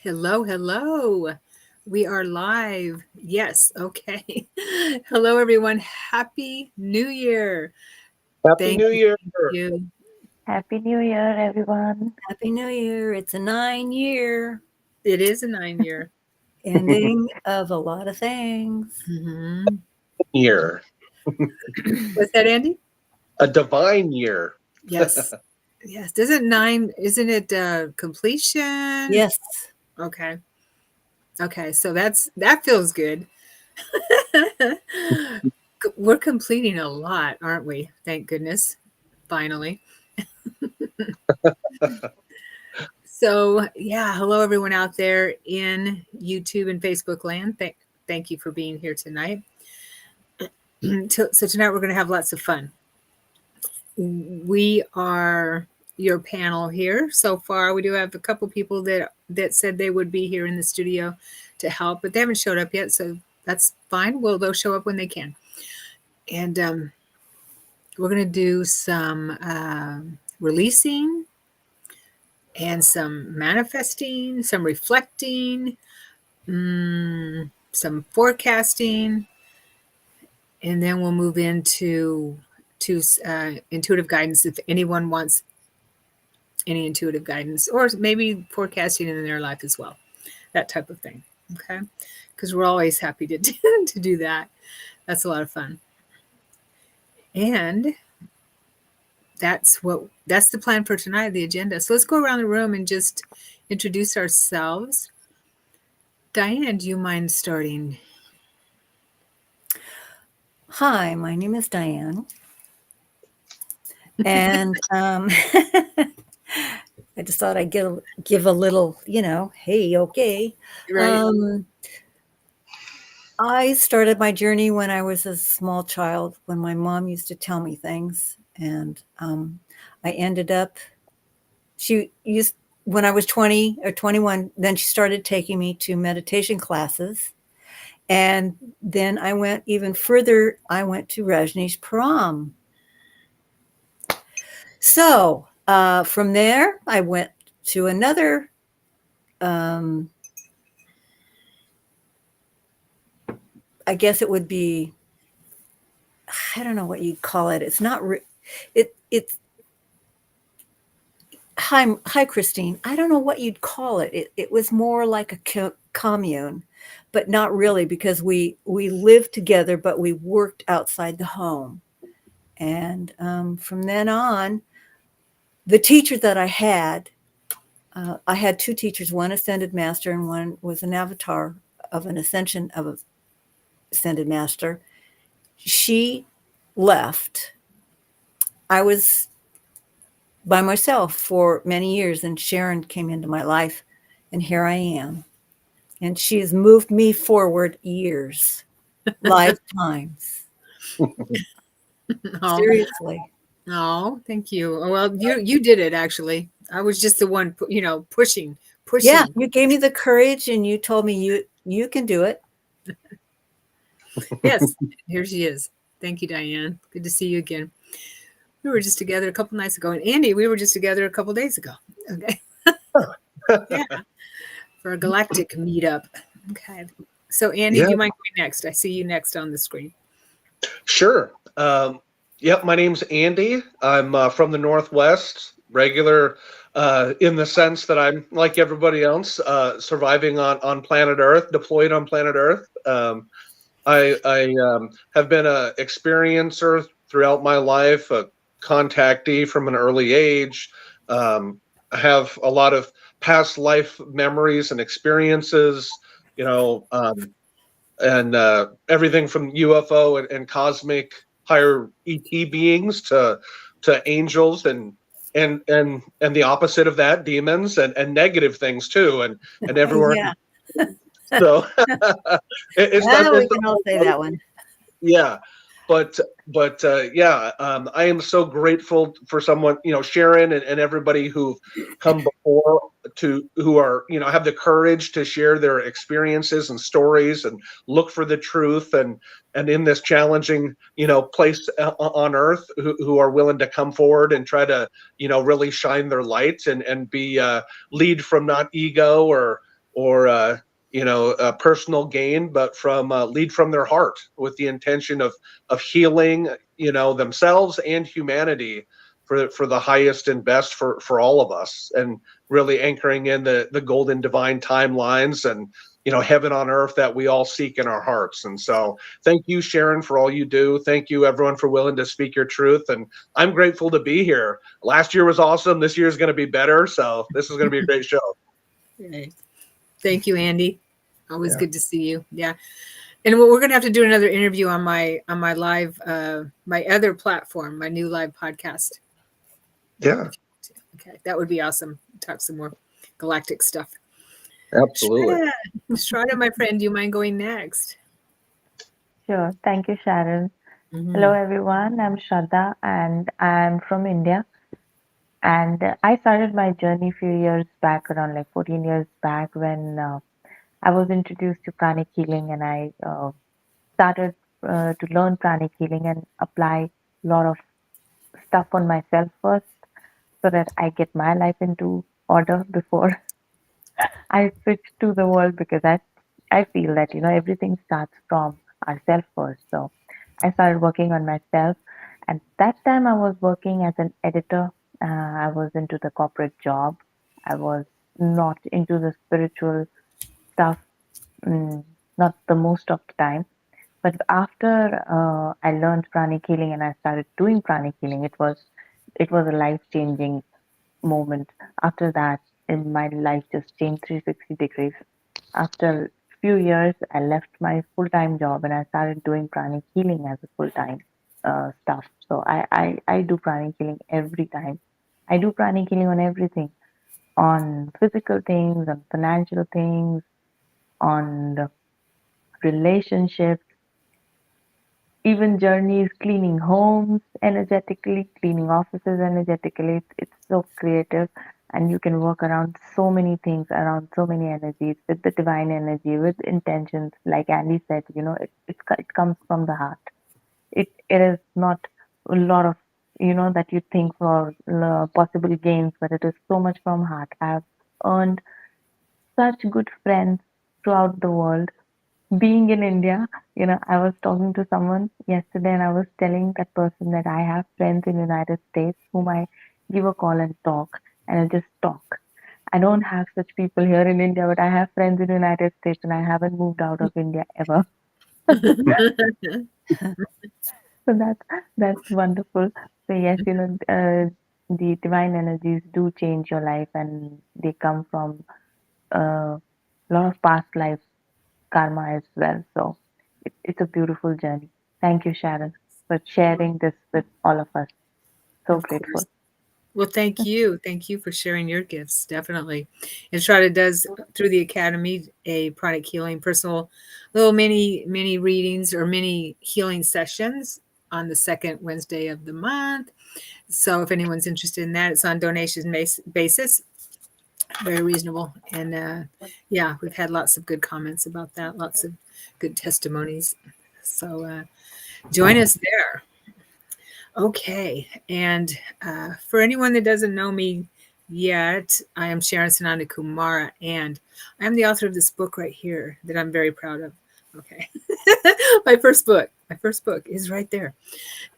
Hello, hello. We are live. Yes, okay. Hello, everyone. Happy New Year. Happy Thank New you. Year. Thank you. Happy New Year, everyone. Happy New Year. It's a 9 year It is a 9 year. ending of a lot of things. Mhm. Year. What's that, Andy? A divine year. Yes. Yes. Doesn't nine, isn't it completion? Yes. Okay. Okay. So that feels good. We're completing a lot, aren't we? Thank goodness. Finally. So, yeah, hello everyone out there in YouTube and Facebook land. Thank you for being here tonight. So tonight we're going to have lots of fun. We are your panel here so far. We do have a couple people that said they would be here in the studio to help, but they haven't showed up yet, so that's fine. Well, they'll show up when they can. And we're going to do some releasing and some manifesting, some reflecting, some forecasting, and then we'll move into intuitive guidance if anyone wants any intuitive guidance, or maybe forecasting in their life as well, that type of thing. Okay, because we're always happy to to do that. That's a lot of fun, and that's the plan for tonight, the agenda. So let's go around the room and just introduce ourselves. Diane, do you mind starting? Hi, my name is Diane. And I just thought I'd give a little, hey, okay. Right. I started my journey when I was a small child, when my mom used to tell me things. And I ended up, when I was 20 or 21, then she started taking me to meditation classes. And then I went even further. I went to Rajneeshpuram. So from there, I went to another I guess it would be, I don't know what you'd call it. It's not, it's, hi, Christine. I don't know what you'd call it. It was more like a commune, but not really, because we lived together, but we worked outside the home. And from then on, the teacher that I had two teachers, one ascended master and one was an avatar of an ascension of an ascended master. She left. I was by myself for many years, and Sharon came into my life, and here I am. And she has moved me forward years, lifetimes. Oh, Seriously. oh, thank you. Well, you did it actually. I was just the one, pushing, Yeah, pushing. you gave me the courage, and you told me you can do it. Yes, here she is. Thank you, Diane. Good to see you again. We were just together a couple nights ago, and Andy, we were just together a couple days ago. Okay, yeah, for a galactic meetup. Okay, so Andy, Yeah, do you mind going next? I see you next on the screen. sure. Yep, my name's Andy. I'm from the Northwest, regular in the sense that I'm like everybody else, surviving on planet Earth, deployed on planet Earth. I have been a experiencer throughout my life, a contactee from an early age. I have a lot of past life memories and experiences, you know, and everything from UFO and cosmic higher ET beings to angels and the opposite of that, demons and negative things too, and everywhere. Yeah, So it's not we it's can all say that one. yeah, yeah, I am so grateful for someone, Sharon and everybody who've come before, to who are, have the courage to share their experiences and stories and look for the truth, and in this challenging, place on earth, who are willing to come forward and try to, really shine their light and be lead from not ego or personal gain, but from lead from their heart with the intention of healing, themselves and humanity for the highest and best for all of us, and really anchoring in the golden divine timelines and heaven on earth that we all seek in our hearts. And so thank you, Sharon, for all you do. Thank you, everyone, for willing to speak your truth. And I'm grateful to be here. Last year was awesome. This year is going to be better. So this is going to be a great show. Okay. Thank you, Andy. Always Yeah. good to see you. Yeah. And we're going to have to do another interview on my live, my other platform, my new live podcast. Yeah, Okay. That would be awesome. Talk some more galactic stuff. absolutely. Shraddha, my friend, do you mind going next? Sure. Thank you, Sharon. Mhm. Hello, everyone. I'm Shraddha and I'm from India. And I started my journey a few years back, around like 14 years back, when I was introduced to pranic healing, and I started to learn pranic healing and apply a lot of stuff on myself first so that I get my life into order before I switch to the world, because I feel that everything starts from ourselves first. So I started working on myself, and that time I was working as an editor. I was into the corporate job. I was not into the spiritual stuff, mm, not the most of the time. But after I learned pranic healing and I started doing pranic healing, it was a life changing moment. After that, in my life just changed 360 degrees. After few years, I left my full-time job and I started doing pranic healing as a full-time stuff. So I do pranic healing every time. I do pranic healing on everything, on physical things, on financial things, on the relationships, even journeys, cleaning homes energetically, cleaning offices energetically. It's so creative, and you can work around so many things, around so many energies, with the divine energy, with intentions. Like Andy said, it comes from the heart. It is not a lot of that you think for possible gains, but it is so much from heart. I've earned such good friends throughout the world. Being in India, I was talking to someone yesterday and I was telling that person that I have friends in United States whom I give a call and talk, and I just talk. I don't have such people here in India, but I have friends in United States and I haven't moved out of India ever. So that's wonderful. So yes, the divine energies do change your life, and they come from a lot of past life karma as well. So it's a beautiful journey. Thank you, Sharon, for sharing this with all of us. So Of grateful. course. Well, thank you. Thank you for sharing your gifts. Definitely. And Shraddha does through the Academy a product healing, personal little mini readings or mini healing sessions on the second Wednesday of the month. So if anyone's interested in that, it's on donation basis. Very reasonable. And yeah, we've had lots of good comments about that, lots of good testimonies. So join us there. Okay. And for anyone that doesn't know me yet, I am Sharon Sananda Kumara, and I'm the author of this book right here that I'm very proud of. Okay. My first book. My first book is right there.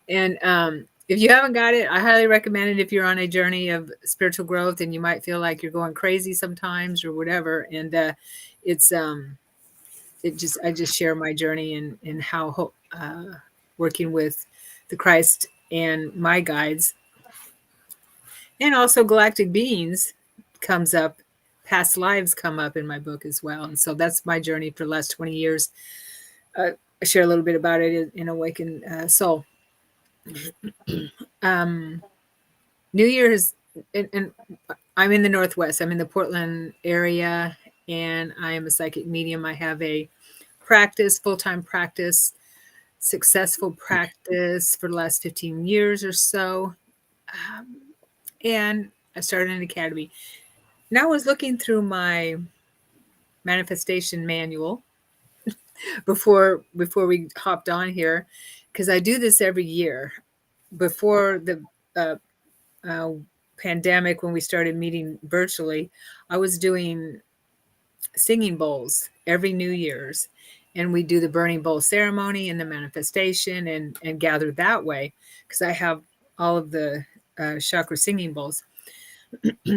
And if you haven't got it, I highly recommend it if you're on a journey of spiritual growth and you might feel like you're going crazy sometimes or whatever. And it's I just share my journey and how working with the Christ and my guides and also galactic beings comes up. Past lives come up in my book as well. And so that's my journey for the last 20 years. I share a little bit about it in Awakened Soul. Um, New Year's, and I'm in the Northwest. I'm in the Portland area, and I am a psychic medium. I have a practice, full-time practice, successful practice for the last 15 years or so. And I started an academy. Now I was looking through my manifestation manual before we hopped on here, because I do this every year. Before the uh, uh, pandemic, when we started meeting virtually, I was doing singing bowls every New Year's, and we do the burning bowl ceremony and the manifestation and gather that way because I have all of the chakra singing bowls.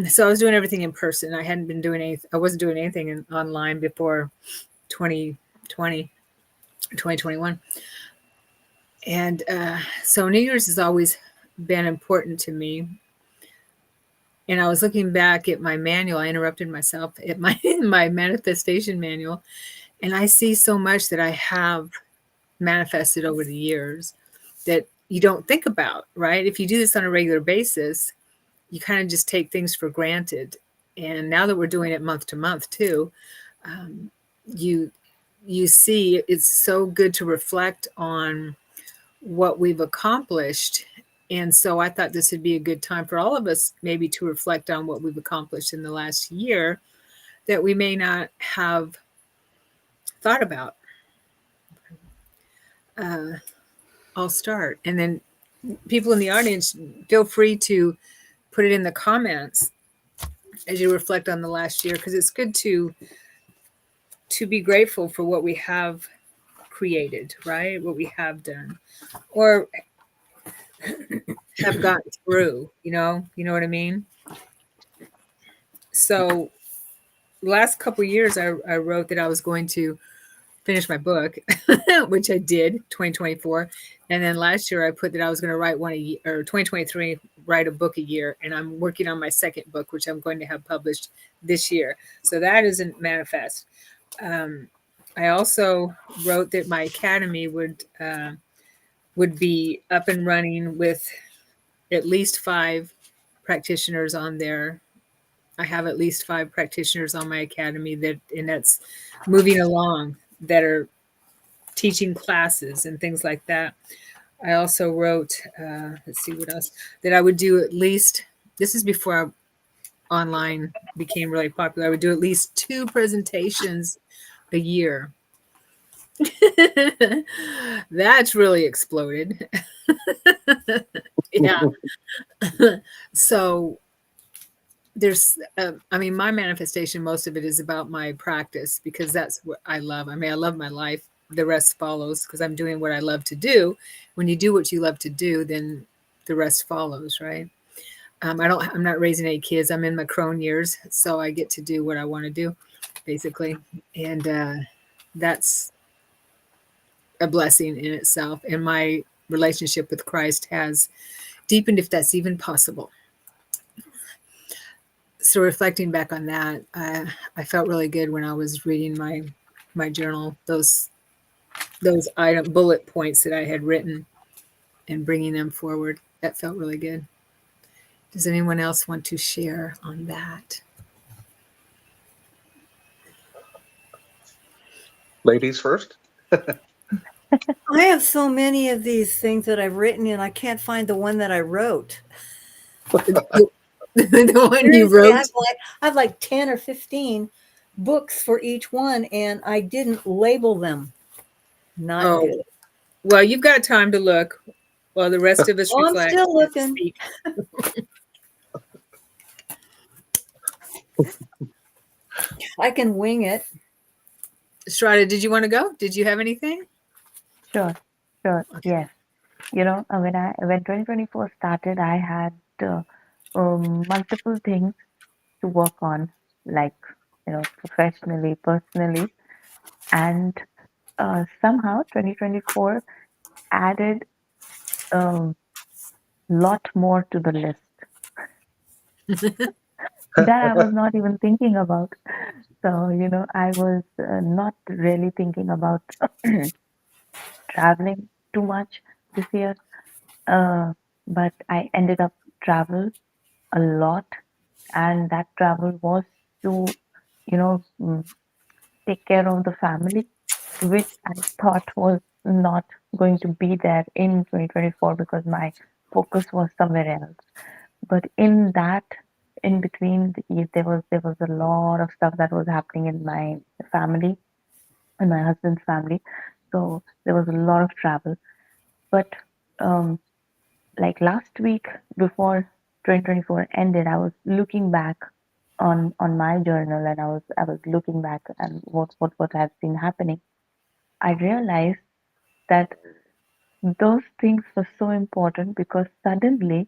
So I was doing everything in person. I hadn't been doing anything. I wasn't doing anything online before 2020, 2021. And so New Year's has always been important to me. And I was looking back at my manual. I interrupted myself at my my manifestation manual, and I see so much that I have manifested over the years that you don't think about, right? If you do this on a regular basis, you kind of just take things for granted. And now that we're doing it month to month too, um, you you see it's so good to reflect on what we've accomplished. And so I thought this would be a good time for all of us maybe to reflect on what we've accomplished in the last year that we may not have thought about. Uh, I'll start. And then people in the audience, feel free to put it in the comments as you reflect on the last year, because it's good to be grateful for what we have created, right? What we have done or have gotten through, you know what I mean? So last couple years I wrote that I was going to finish my book, which I did 2024. And then last year I put that I was going to write one a year, or 2023, write a book a year. And I'm working on my second book, which I'm going to have published this year. So that isn't manifest. I also wrote that my academy would be up and running with at least 5 practitioners on there. I have at least 5 practitioners on my academy and that's moving along, that are teaching classes and things like that. I also wrote, let's see what else, that I would do at least, this is before online became really popular, I would do at least 2 presentations a year. That's really exploded. Yeah. So there's I mean, my manifestation, most of it is about my practice because that's what I love. I mean, I love my life, the rest follows because I'm doing what I love to do. When you do what you love to do, then the rest follows, right? I'm not raising any kids. I'm in my crone years, so I get to do what I want to do, basically. And that's a blessing in itself, and my relationship with Christ has deepened, if that's even possible. So reflecting back on that, I felt really good when I was reading my journal, those item bullet points that I had written and bringing them forward. That felt really good. Does anyone else want to share on that? Ladies first. I have so many of these things that I've written, and I can't find the one that I wrote. The one you Seriously, wrote? I have like 10 or 15 books for each one, and I didn't label them. Not Oh, good. well, you've got time to look while the rest of us Oh, I'm reflect still and looking. speak. I can wing it. Strada, did you want to go? Did you have anything? Sure, sure, Okay. yes. When 2024 started, I had multiple things to work on, like professionally, personally, and somehow 2024 added a lot more to the list that I was not even thinking about. So, I was not really thinking about traveling too much this year, uh, but I ended up travel a lot, and that travel was to, you know, mm, take care of the family, which I thought was not going to be there in 2024 because my focus was somewhere else. But in that, in between, there was a lot of stuff that was happening in my family, in my husband's family. So there was a lot of travel. But um, like last week before 2024 ended, I was looking back on my journal, and I was looking back and what has been happening, I realized that those things were so important because suddenly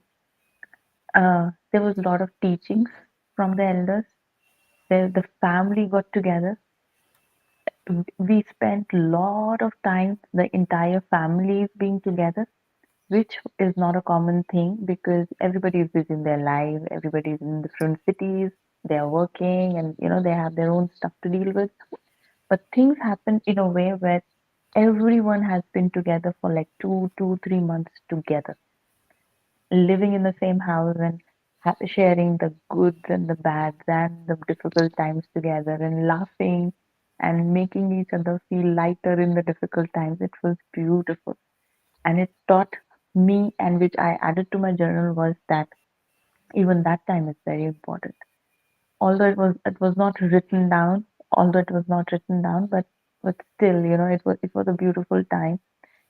there was a lot of teachings from the elders. The family got together. We spent a lot of time, the entire families being together, which is not a common thing because everybody is busy in their life, everybody is in different cities, they are working, and they have their own stuff to deal with. But things happen in a way where everyone has been together for like 2, 3 months together, living in the same house and sharing the goods and the bads and the difficult times together and laughing and making each other feel lighter in the difficult times. It was beautiful. And it taught me, and which I added to my journal, was that even that time is very important. Although it was not written down, although it was not written down, but still, it was a beautiful time.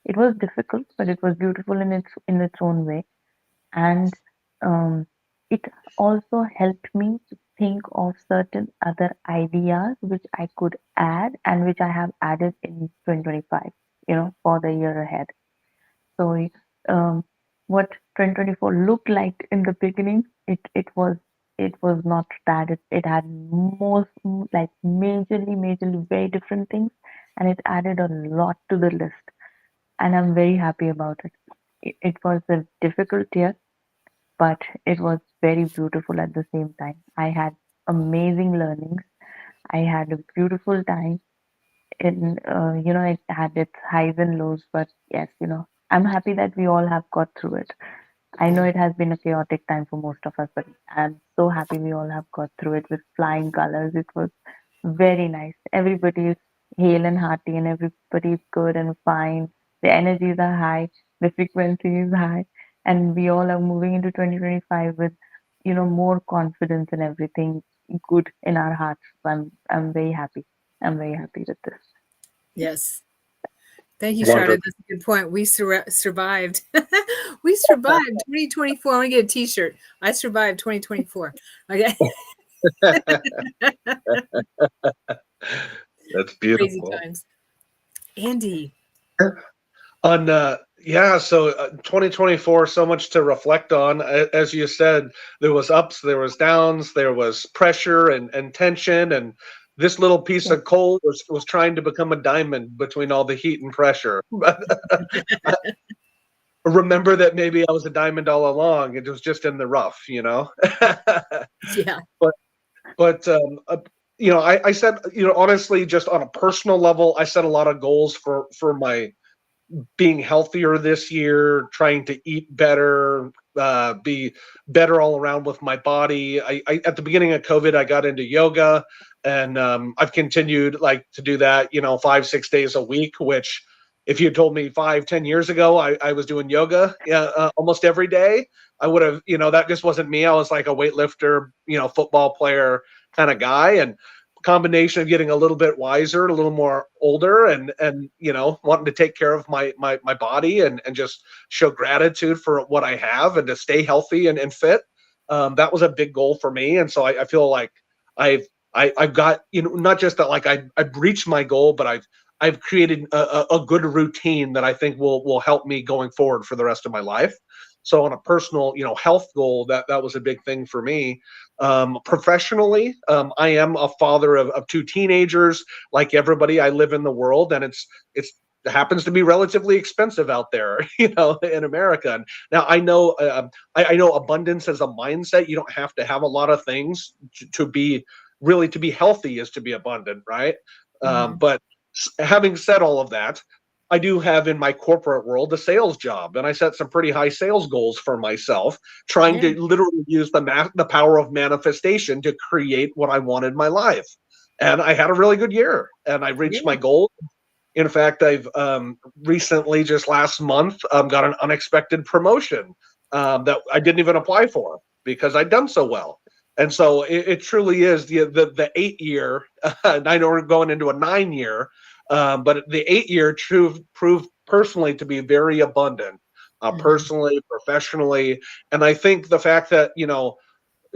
It was difficult, but it was beautiful in its own way. And um, it also helped me to think of certain other ideas which I could add and which I have added in 2025, for the year ahead. So, um, what 2024 looked like in the beginning, it was not that. It had most, like, majorly very different things, and it added a lot to the list. And I'm very happy about it. It was a difficult year, but it was very beautiful at the same time. I had amazing learnings. I had a beautiful time. It had its highs and lows, but yes, I'm happy that we all have got through it. I know Yeah. it has been a chaotic time for most of us, but I'm so happy we all have got through it with flying colors. It was very nice. Everybody is hale and hearty, and everybody is good and fine. The energies are high, the frequency is high, and we all are moving into 2025 with, more confidence and everything good in our hearts. So I'm very happy. I'm very happy with this. Yes. Thank you, Wonderful. Sharda. That's a good point. We survived. We survived 2024. I get a T-shirt. I survived 2024. Okay. That's Crazy beautiful. times. Andy. On Yeah, so 2024, so much to reflect on. As you said, there was ups, there was downs, there was pressure and tension, and this little piece Yes. of coal was trying to become a diamond between all the heat and pressure. But I remember that maybe I was a diamond all along. It was just in the rough, you know. Yeah. but but I said, honestly, just on a personal level, I set a lot of goals for my being healthier this year, trying to eat better, be better all around with my body. I at the beginning of COVID, I got into yoga, and I've continued like to do that, 5, 6 days a week. Which, if you told me 5, 10 years ago, I was doing yoga, almost every day, I would have, that just wasn't me. I was like a weightlifter, football player kind of guy, and combination of getting a little bit wiser, a little more older, and wanting to take care of my body and just show gratitude for what I have and to stay healthy and fit. That was a big goal for me, and so I feel like I've I've got, not just that, like I've reached my goal, but I've created a good routine that I think will help me going forward for the rest of my life. So on a personal, health goal, that was a big thing for me. Professionally, I am a father of two teenagers. Like everybody, I live in the world, and it happens to be relatively expensive out there, in America. And now I know abundance as a mindset. You don't have to have a lot of things to be really, to be healthy is to be abundant, right? Mhm. But having said all of that, I do have in my corporate world a sales job, and I set some pretty high sales goals for myself, trying Yeah. to literally use the power of manifestation to create what I want in my life. And I had a really good year, and I reached my Yeah. goal. In fact, I've recently, just last month, got an unexpected promotion that I didn't even apply for because I'd done so well. And so it truly is the 8 year. I know we're going into a 9 year, but the 8 year proved personally to be very abundant, Mhm. personally, professionally, and I think the fact that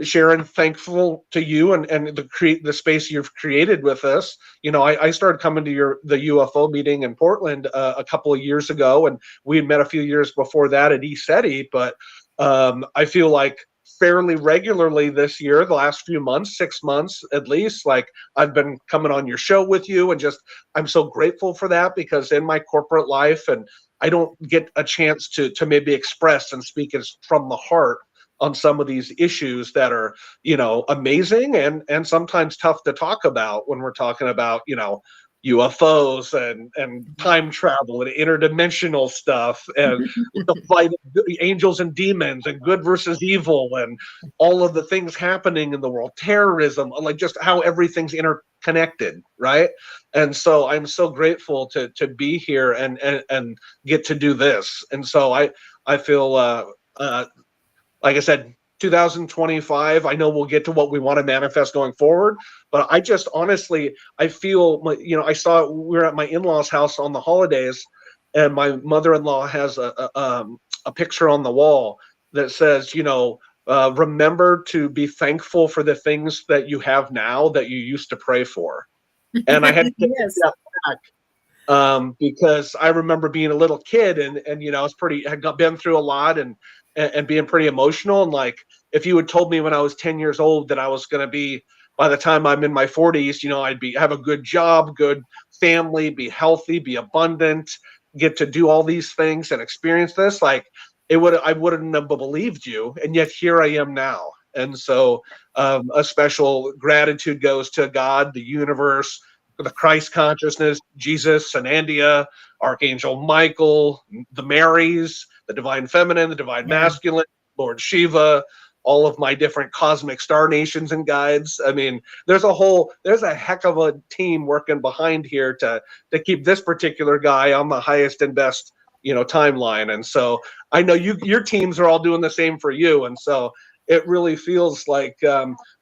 Sharon, thankful to you and the space you've created with us. I started coming to the UFO meeting in Portland a couple of years ago, and we had met a few years before that at ESETI. But I feel like fairly regularly this year, the last few months, 6 months at least, like I've been coming on your show with you, and just I'm so grateful for that, because in my corporate life, and I don't get a chance to maybe express and speak as from the heart on some of these issues that are amazing and sometimes tough to talk about when we're talking about UFOs and time travel and interdimensional stuff and the fight of angels and demons and good versus evil and all of the things happening in the world, terrorism, like just how everything's interconnected, right? And so I'm so grateful to be here and get to do this. And so I feel like I said, 2025, I know we'll get to what we want to manifest going forward, but I just honestly, I feel, I saw, we were at my in-laws' house on the holidays, and my mother-in-law has a picture on the wall that says, remember to be thankful for the things that you have now that you used to pray for. And I had to take Yes. that back, because I remember being a little kid and I was had been through a lot and being pretty emotional. And like, if you had told me when I was 10 years old that I was going to be, by the time I'm in my 40s, I'd have a good job, good family, be healthy, be abundant, get to do all these things and experience this, like I wouldn't have believed you. And yet here I am now. And so a special gratitude goes to God, the universe, the Christ consciousness, Jesus, Sanandia, Archangel Michael, the Marys, the divine feminine, the divine masculine, Lord Shiva, all of my different cosmic star nations and guides. I mean, there's a heck of a team working behind here to keep this particular guy on the highest and best, timeline. And so I know your teams are all doing the same for you. And so it really feels like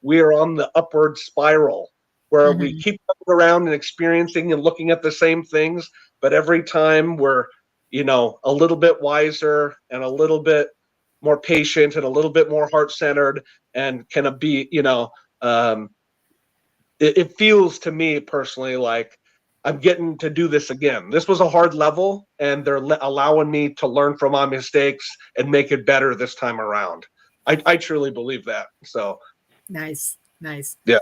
we're on the upward spiral where we keep coming around and experiencing and looking at the same things, but every time we're a little bit wiser and a little bit more patient and a little bit more heart-centered and can be, it feels to me personally like I'm getting to do this again. This was a hard level, and they're allowing me to learn from my mistakes and make it better this time around. I truly believe that. So Nice. Yeah.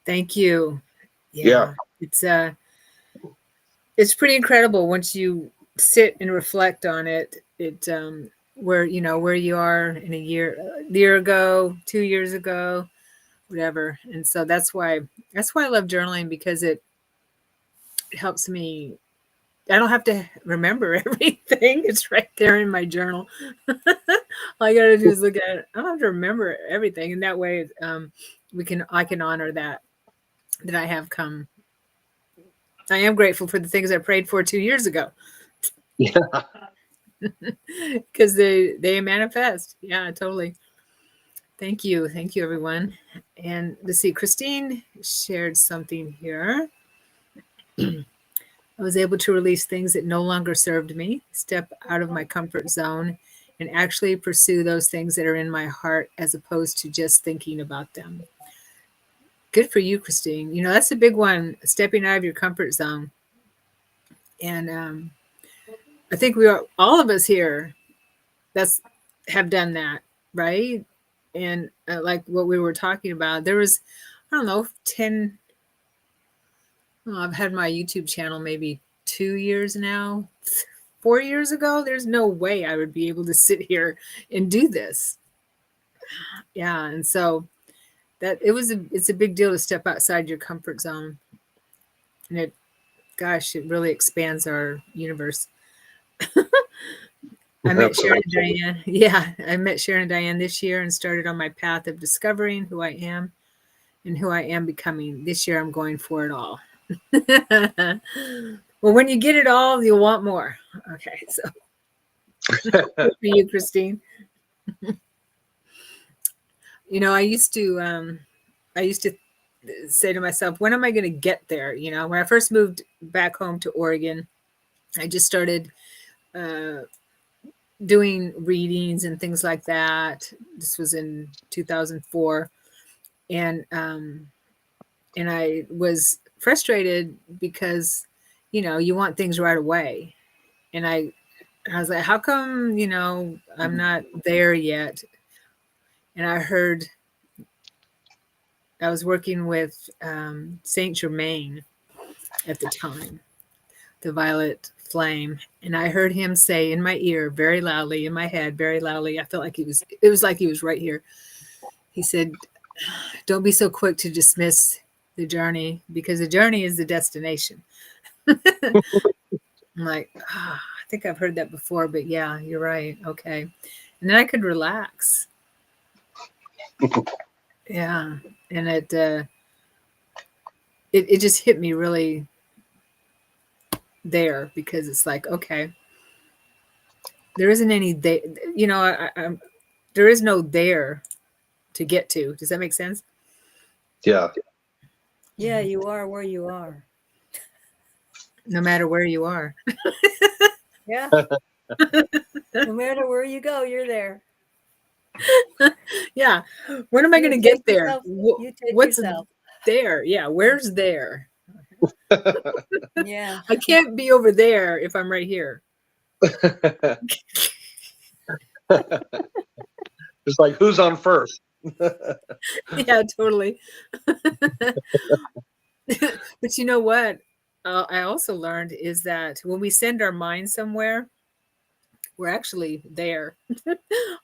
Thank you. Yeah. It's pretty incredible once you sit and reflect on it. Where you are in a year ago, 2 years ago, whatever. And so that's why I love journaling, because it helps me. I don't have to remember everything. It's right there in my journal. All I gotta do is look at it. I don't have to remember everything, and that way, I can honor that I have come. I am grateful for the things I prayed for 2 years ago. Yeah. Because they manifest. Yeah, totally. Thank you, everyone. And let's see, Christine shared something here. I was able to release things that no longer served me, step out of my comfort zone, and actually pursue those things that are in my heart, as opposed to just thinking about them. Good for you, Christine. That's a big one, stepping out of your comfort zone. And I think all of us here have done that, right? And like what we were talking about, there was, I don't know, I've had my YouTube channel maybe 2 years now. 4 years ago, there's no way I would be able to sit here and do this. Yeah, and so it's a big deal to step outside your comfort zone, and it really expands our universe. I met Sharon and Diane. Yeah, I met Sharon and Diane this year and started on my path of discovering who I am and who I am becoming. This year, I'm going for it all. Well, when you get it all, you'll want more. Okay, so good for you, Christine. I used to say to myself, when am I going to get there? When I first moved back home to Oregon, I just started doing readings and things like that. This was in 2004, and I was frustrated because, you want things right away, and I was like, how come, I'm not there yet? And I was working with Saint Germain at the time, the Violet Flame, and I heard him say in my ear very loudly, in my head very loudly. I felt like it was like he was right here. He said, "Don't be so quick to dismiss the journey, because the journey is the destination." I'm like, I think I've heard that before, but yeah, you're right. Okay. And then I could relax. Yeah. And it just hit me really there, because it's like, okay, there isn't any there, there is no there to get to. Does that make sense? Yeah. Yeah, you are where you are. No matter where you are. Yeah. No matter where you go, you're there. Yeah. When am I You going to take get there? yourself- you take What's yourself. there? Yeah. Where's there? Yeah. I can't be over there if I'm right here. It's like, who's on first? Yeah, totally. But you know what? I also learned is that when we send our mind somewhere, we're actually there.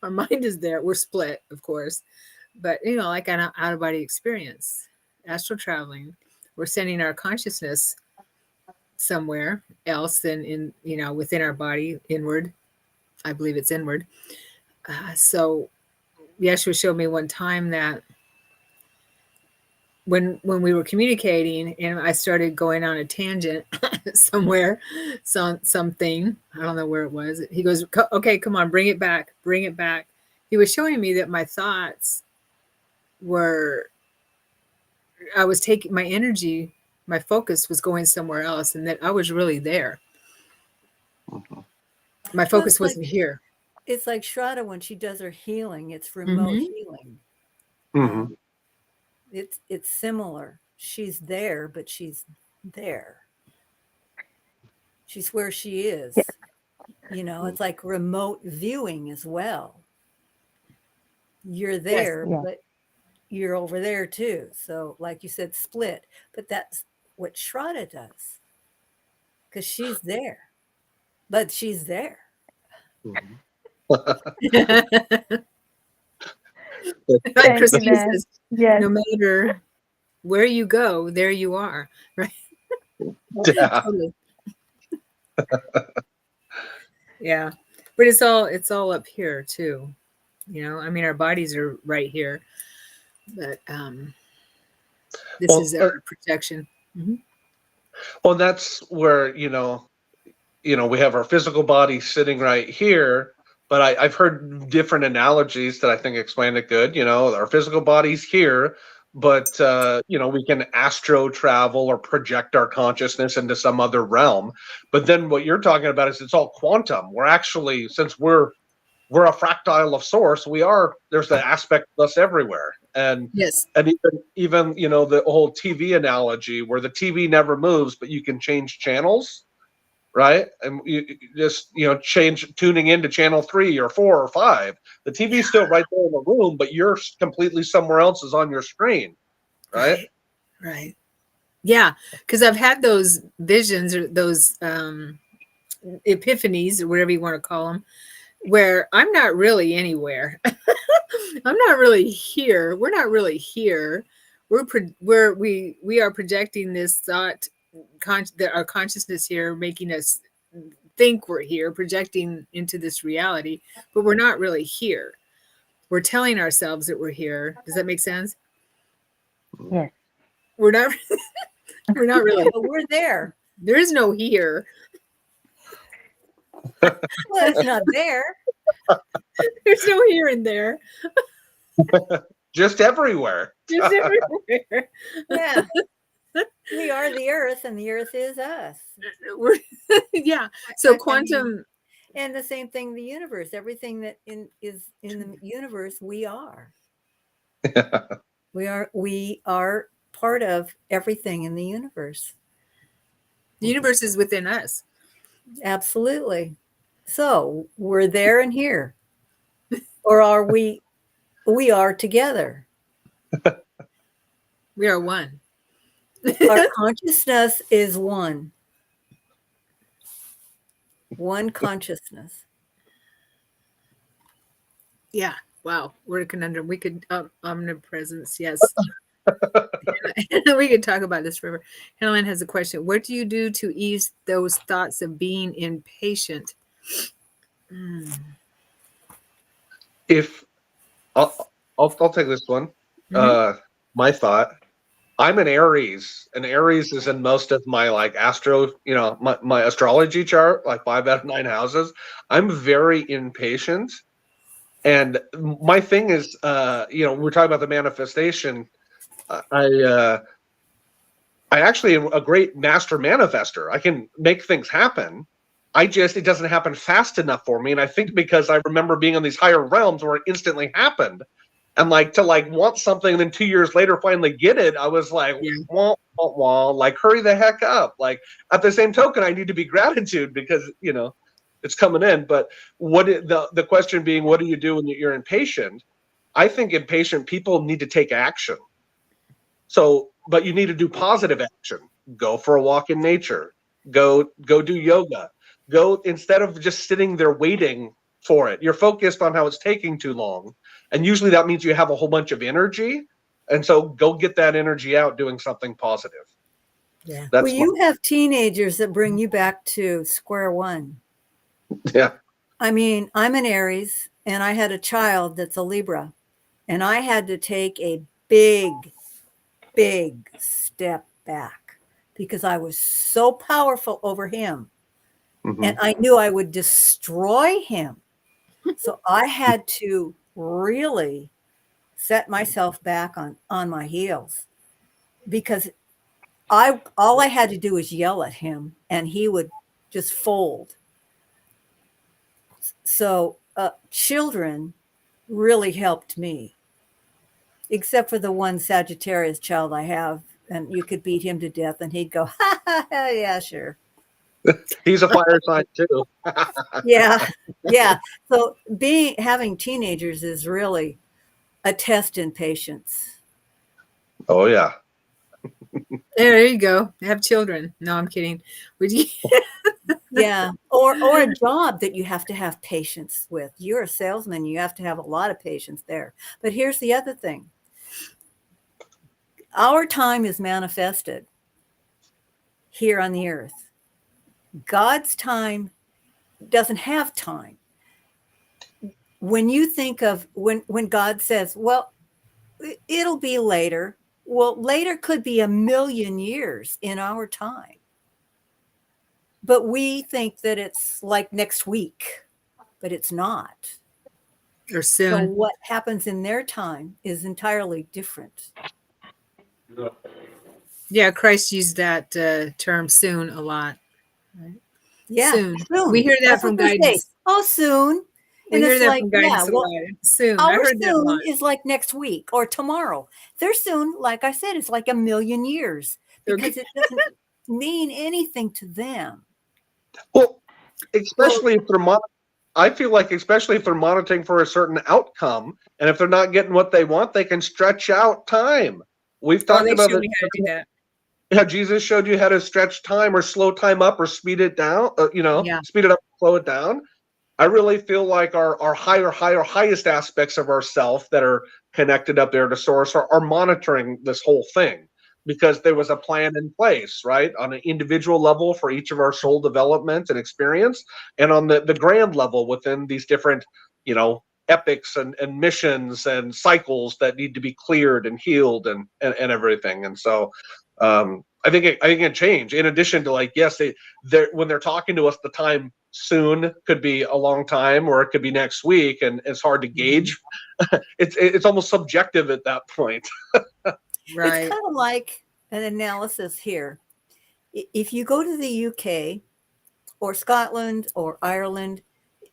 Our mind is there. We're split, of course, but like an out of body experience, astral traveling, we're sending our consciousness somewhere else than within our body, inward. I believe it's inward. So Yeshua showed me one time that when we were communicating and I started going on a tangent somewhere, something, I don't know where it was. He goes, okay, come on, bring it back. He was showing me that my thoughts were, I was taking my energy, my focus was going somewhere else, and that I was really there. My focus wasn't here. It's like Shraddha when she does her healing. It's remote healing. Mm-hmm. It's similar. She's there, but she's there. She's where she is. Yeah. It's like remote viewing as well. You're there, Yes. but you're over there too. So, like you said, split. But that's what Shraddha does, because she's there, but she's there. Like Christine says, Yes. no matter where you go, there you are, right? Yeah. Totally. Yeah, but it's all up here too. I mean, our bodies are right here, but this is our protection. Mm-hmm. Well, that's where we have our physical body sitting right here, but I've heard different analogies that I think explain it good. Our physical body's here, but we can astro travel or project our consciousness into some other realm. But then what you're talking about is it's all quantum. We're actually, since we're a fractile of source, there's the aspect of us everywhere. And yes, and even the whole TV analogy where the TV never moves, but you can change channels, right? And you just change tuning into channel 3 or 4 or 5. The TV's still right there in the room, but you're completely somewhere else is on your screen, right? Right. Yeah, because I've had those visions or those epiphanies or whatever you want to call them, where I'm not really anywhere. I'm not really here. We're not really here. We are projecting this thought, our consciousness here, making us think we're here, projecting into this reality, but we're not really here. We're telling ourselves that we're here. Does that make sense? Yes. We're not. We're not really. But we're there. There is no here. Well, it's not there. There's no here and there. Just everywhere. Just everywhere. Yeah. We are the earth and the earth is us. Yeah. So quantum. And the same thing, the universe, everything that is in the universe, we are. We are part of everything in the universe. The universe is within us. Absolutely. So we're there and here. Or are we are together. We are one. Our consciousness is one. One consciousness. Yeah. Wow. We're a conundrum. We could omnipresence. Yes. We could talk about this forever. Helen has a question. What do you do to ease those thoughts of being impatient? If I'll take this one. Mhm. My thought. I'm an Aries, and Aries is in most of my like astro, my astrology chart, like 5 out of 9 houses. I'm very impatient, and my thing is, we're talking about the manifestation. I I actually am a great master manifester. I can make things happen. It doesn't happen fast enough for me, and I think because I remember being in these higher realms where it instantly happened, and like to like want something and then 2 years later finally get it, I was like, Yeah. wah, wah, wah, like hurry the heck up. Like at the same token, I need to be gratitude because it's coming in. But the question being, what do you do when you're impatient? I think impatient people need to take action. So, but you need to do positive action. Go for a walk in nature. Go do yoga. Go instead of just sitting there waiting for it. You're focused on how it's taking too long. And usually that means you have a whole bunch of energy. And so go get that energy out doing something positive. Yeah. Well, That's you have teenagers that bring you back to square one. yeah. I mean, I'm an Aries and I had a child that's a Libra, and I had to take a big, big step back because I was so powerful over him Mhm. and I knew I would destroy him. So I had to really set myself back on my heels because all I had to do was yell at him and he would just fold. So children really helped me, except for the one Sagittarius child I have, and you could beat him to death and he'd go, ha ha, ha yeah, sure. He's a fire sign too. Yeah, yeah. So having teenagers is really a test in patience. Oh yeah. There you go. Have children. No, I'm kidding. Would you? Yeah, or a job that you have to have patience with. You're a salesman, you have to have a lot of patience there. But here's the other thing. Our time is manifested here on the earth. God's time doesn't have time. When you think of when God says, "Well, it'll be later." Well, later could be 1,000,000 years in our time. But we think that it's like next week, but it's not. Or So soon. what happens in their time is entirely different. Yeah, Christ used that term soon a lot. Right? Yeah, Soon. We soon. hear that That's what from they say. guidance. Oh, soon. We And hear it's that like, from yeah, guidance a well, lot. Soon. I our heard that a soon lot. is like next week or tomorrow. Their soon, like I said, is like 1,000,000 years Okay. because it doesn't mean anything to them. Well, Well, especially if I feel like especially if they're monitoring for a certain outcome, and if they're not getting what they want, they can stretch out time. We've oh, talked they about showed it. me how to do that. How Jesus showed you how to stretch time or slow time up or speed it down, Yeah. speed it up, slow it down. I really feel like our highest aspects of ourself that are connected up there to source are monitoring this whole thing because there was a plan in place, right? On an individual level for each of our soul development and experience, and on the grand level within these different, epics and missions and cycles that need to be cleared and healed and everything. And so I think it change. In addition to like, yes, when they're talking to us, the time soon could be a long time, or it could be next week, and it's hard to Mhm. gauge. It's almost subjective at that point. It's Right. kind of like an analysis here. If you go to the UK or Scotland or Ireland,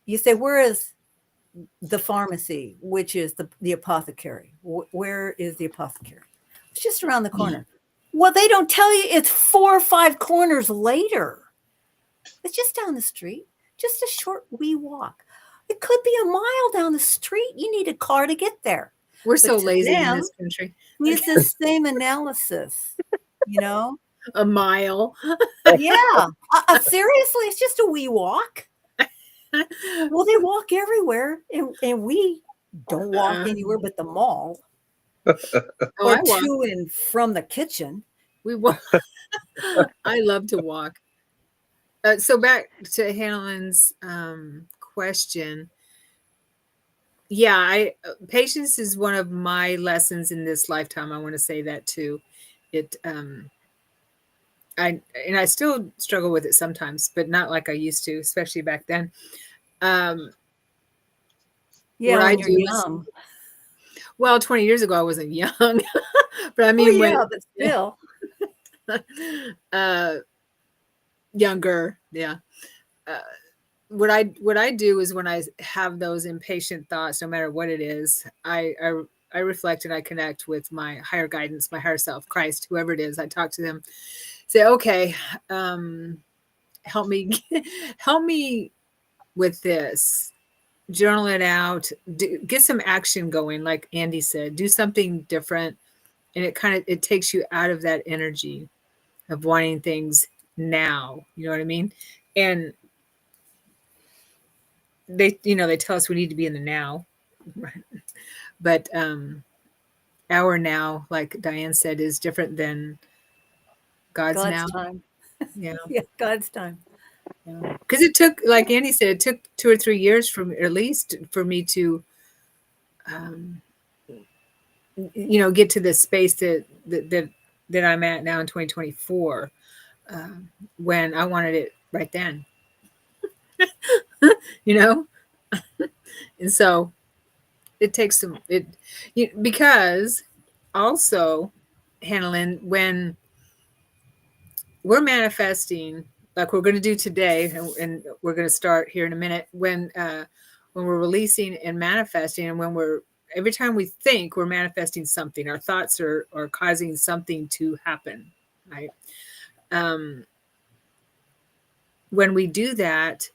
you say, where is the pharmacy, which is the apothecary? Where is the apothecary? It's just around the corner. Well, they don't tell you it's 4 or 5 corners later. It's just down the street, just a short wee walk. It could be a mile down the street. You need a car to get there. We're But so to lazy in them, this country. it's the same analysis, you know? A mile. Yeah. Seriously, it's just a wee walk. Well, they walk everywhere, and we don't walk anywhere but the mall Oh, or I walk. to and from the kitchen. We walk. I love to walk. So back to Helen's question. Yeah, patience is one of my lessons in this lifetime. I want to say that too. It I still struggle with it sometimes, but not like I used to, especially back then. Yeah, What I when you're do is, young. well, 20 years ago I wasn't young, but I Oh, mean when yeah, but still. uh younger, yeah. Uh, what I do is when I have those impatient thoughts, no matter what it is, I reflect and I connect with my higher guidance, my higher self, Christ, whoever it is. I talk to them, say, okay, help me, help me with this. Journal it out, get some action going, like Andy said, do something different, and it takes you out of that energy of wanting things now. You know what I mean? And they tell us we need to be in the now, right? But our now, like Diane said, is different than God's God's now. time. Yeah. Yeah, God's time. Because it took, like Andy said, it took 2 or 3 years from at least for me to um, get to this space that I'm at now in 2024, when I wanted it right then. you know and so it takes some because also, Hannah, when we're manifesting, like we're going to do today, and we're going to start here in a minute, when we're releasing and manifesting, and when we're every time we think, we're manifesting something. Our thoughts are causing something to happen, right? um when we do that,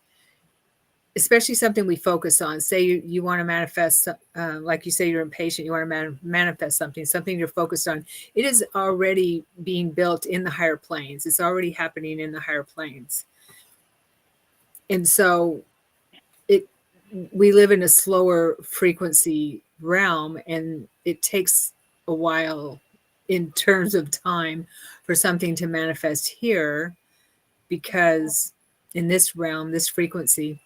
especially something we focus on, say you want to manifest, like you say you're impatient, you want to manifest something you're focused on, it is already being built in the higher planes, it's already happening in the higher planes. And so it we live in a slower frequency realm, and it takes a while in terms of time for something to manifest here, because in this realm, this frequency,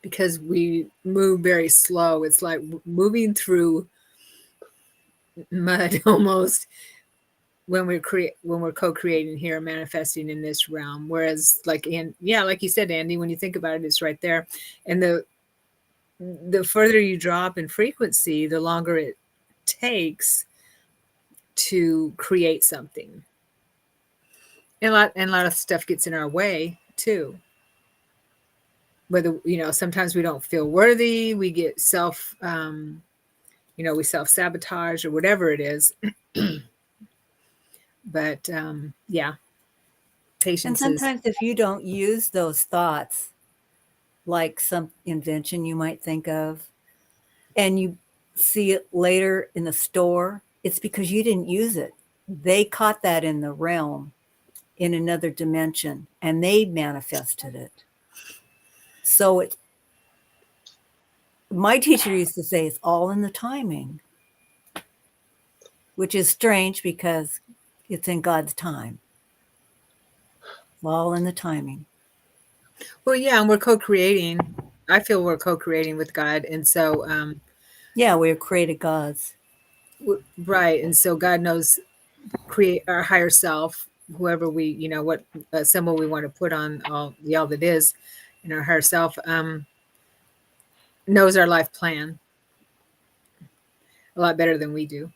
because we move very slow. It's like moving through mud almost, when we're co-creating here, manifesting in this realm. Whereas, like like you said, Andy, when you think about it, it's right there. And the further you drop in frequency, the longer it takes to create something. And a lot of stuff gets in our way too. Whether sometimes we don't feel worthy, we get we self-sabotage or whatever it is. But yeah, And patience is. sometimes if you don't use those thoughts, like some invention you might think of, and you see it later in the store, it's because you didn't use it. They caught that in the realm, in another dimension, and they manifested it. So my teacher used to say it's all in the timing, which is strange because it's in God's time. It's all in the timing. Well, yeah, and we're co-creating. I feel we're co-creating with God, and so Yeah, we're created gods. right, and so God knows, create our higher self, whoever what symbol we want to put on all that is in our higher self, knows our life plan a lot better than we do.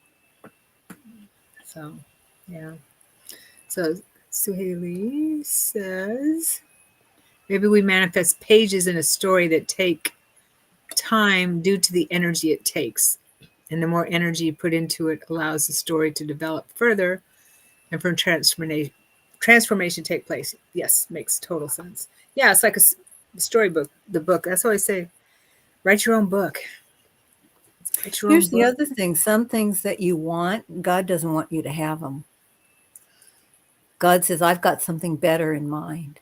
So, yeah. So Suhaili says, Maybe we manifest pages in a story that take time due to the energy it takes. And the more energy you put into it allows the story to develop further and for transformation take place. Yes, makes total sense. Yeah, it's like a storybook, the book. That's what I say. Write your own book. Write your own Here's the book. other thing, some things that you want, God doesn't want you to have them. God says, I've got something better in mind.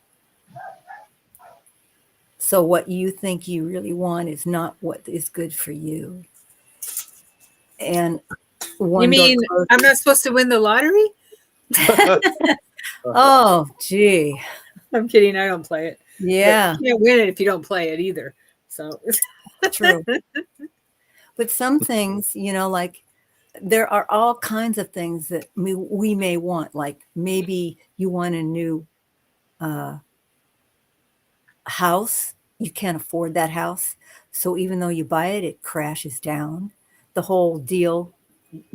So what you think you really want is not what is good for you. And You one door mean I'm closes. not supposed to win the lottery? Oh, gee. I'm kidding. I don't play it. But Yeah, you can't win it if you don't play it either. So true. But some things, like there are all kinds of things that we may want. Like maybe you want a new uh, house, you can't afford that house. So even though you buy it, it crashes down. The whole deal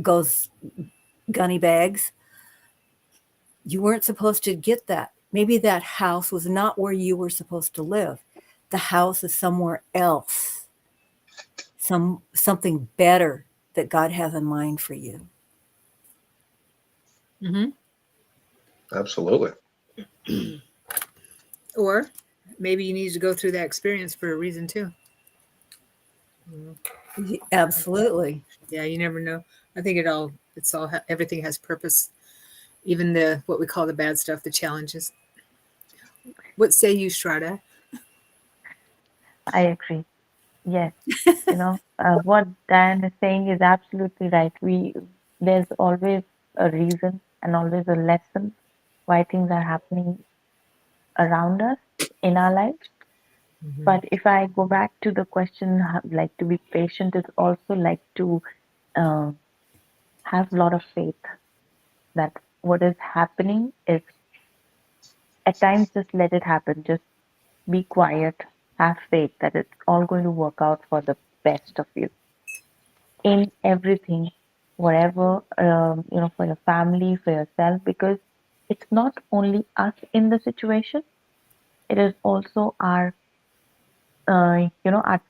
goes gunny bags. You weren't supposed to get that. Maybe that house was not where you were supposed to live. The house is somewhere else, something better that God has in mind for you. hmm Absolutely. or maybe you need to go through that experience for a reason too. Mhm. Absolutely. Yeah, you never know. I think everything has purpose. Even the what we call the bad stuff, the challenges. What say you, Shraddha? I agree. Yes, what Dan is saying is absolutely right. There's always a reason and always a lesson why things are happening around us in our lives. hmm But if I go back to the question, like to be patient is also like to uh, have a lot of faith that what is happening is at times just let it happen. Just be quiet, have faith that it's all going to work out for the best of you in everything, whatever, for your family, for yourself, because it's not only us in the situation, it is also our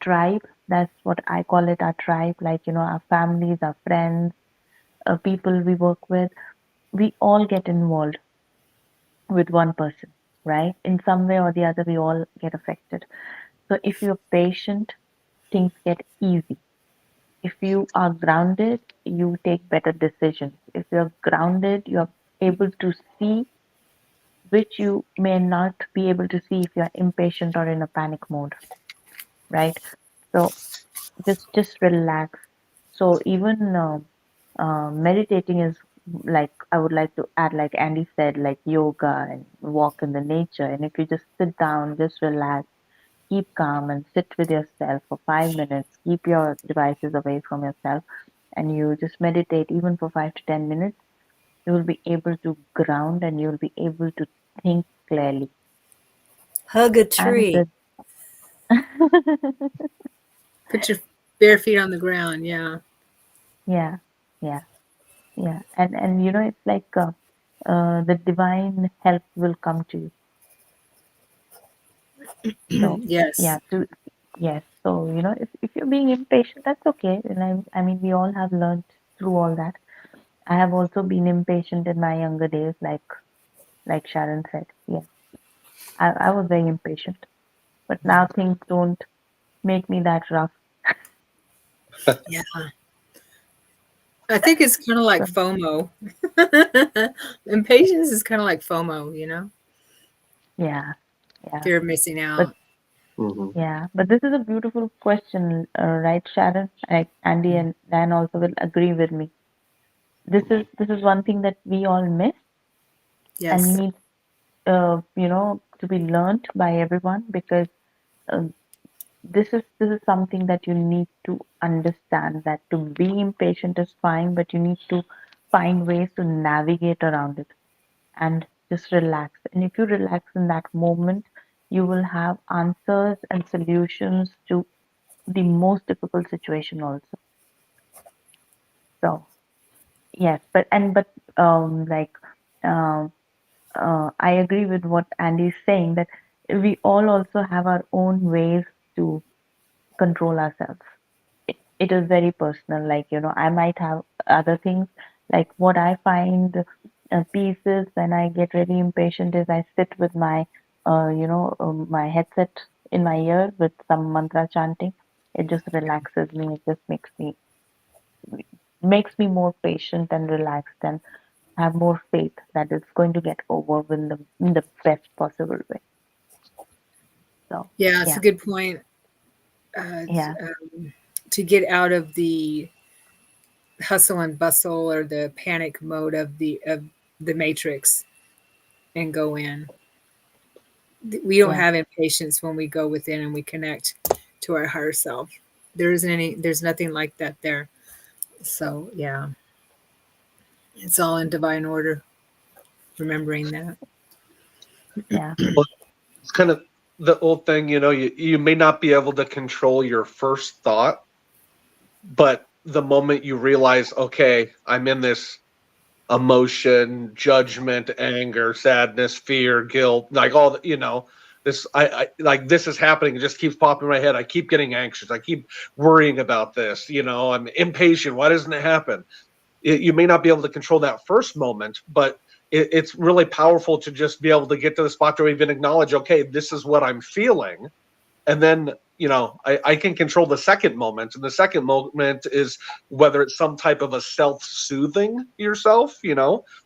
tribe. That's what I call it, our tribe, like, our families, our friends, people we work with. We all get involved with one person, right? In some way or the other, we all get affected. So if you're patient, things get easy. If you are grounded, you take better decisions. If you're grounded, you're able to see which you may not be able to see if you're impatient or in a panic mode, right? So just relax. So even meditating is like I would like to add, like Andy said, like yoga and walk in the nature. And if you just sit down, just relax, keep calm, and sit with yourself for 5 minutes. Keep your devices away from yourself, and you just meditate even for 5 to 10 minutes. You will be able to ground, and you'll be able to think clearly. Hug a And tree. the Put your bare feet on the ground. Yeah. yeah, yeah. Yeah, and it's like the divine help will come to you. So yes. yeah, to yes. So if you're being impatient, that's okay. And I mean, we all have learned through all that. I have also been impatient in my younger days, like Sharon said. Yeah, I was very impatient, but now things don't make me that rough. Yeah. I think it's kind of like So FOMO. Impatience is kind of like FOMO, yeah, yeah. fear of missing But out. Hmm. yeah, but this is a beautiful question, right, Sharon? Andy and Dan also will agree with me. This is one thing that we all miss and Yes. need to be learned by everyone, because uh, this is something that you need to understand, that to be impatient is fine, but you need to find ways to navigate around it and just relax. And if you relax in that moment, you will have answers and solutions to the most difficult situation also. So yes, like um I agree with what Andy is saying, that we all also have our own ways to control ourselves. It is very personal. Like, I might have other things. Like, what I find peace is when I get really impatient is I sit with my, my headset in my ear with some mantra chanting. It just relaxes me. It just makes me more patient and relaxed and have more faith that it's going to get over in the best possible way. So, Yeah, it's a yeah, good point. Uh, yeah, to get out of the hustle and bustle or the panic mode of the matrix and go in. We don't yeah, have impatience when we go within and we connect to our higher self. There's nothing like that there. So yeah, it's all in divine order. Remembering that. yeah, Well, it's kind of the old thing, you may not be able to control your first thought, but the moment you realize, okay, I'm in this emotion, judgment, anger, sadness, fear, guilt, like all the, this I like this is happening, it just keeps popping in my head. I keep getting anxious. I keep worrying about this, I'm impatient. Why doesn't it happen? You may not be able to control that first moment, but it's really powerful to just be able to get to the spot to even acknowledge, okay, this is what I'm feeling. And then I can control the second moment, and the second moment is whether it's some type of a self-soothing yourself,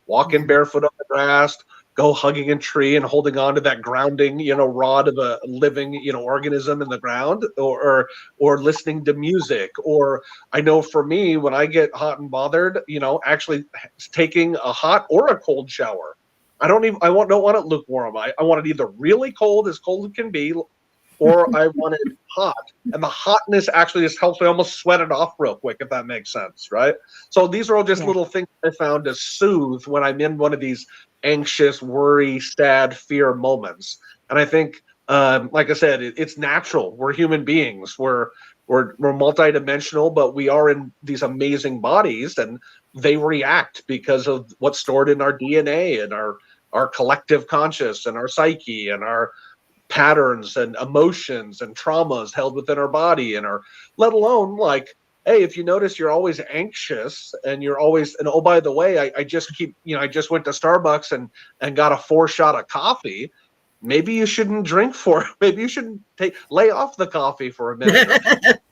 walking Mhm. barefoot on the grass, go hugging a tree and holding on to that grounding rod of a living organism in the ground, or listening to music. Or I know for me, when I get hot and bothered, actually taking a hot or a cold shower. Don't want it lukewarm. I want it either really cold, as cold as can be, or I want it hot. And the hotness actually just helps me almost sweat it off real quick, if that makes sense, right? So these are all just yeah, little things I found to soothe when I'm in one of these anxious, worry, sad, fear moments. And I think, like I said, it's natural. We're human beings. We're multidimensional, but we are in these amazing bodies, and they react because of what's stored in our DNA and our collective conscious and our psyche and our patterns and emotions and traumas held within our body, and our, let alone, like, hey, if you notice you're always anxious and you're always, and oh, by the way, I just keep, I just went to Starbucks and got a 4 shot of coffee. Maybe you shouldn't drink maybe you shouldn't lay off the coffee for a minute, or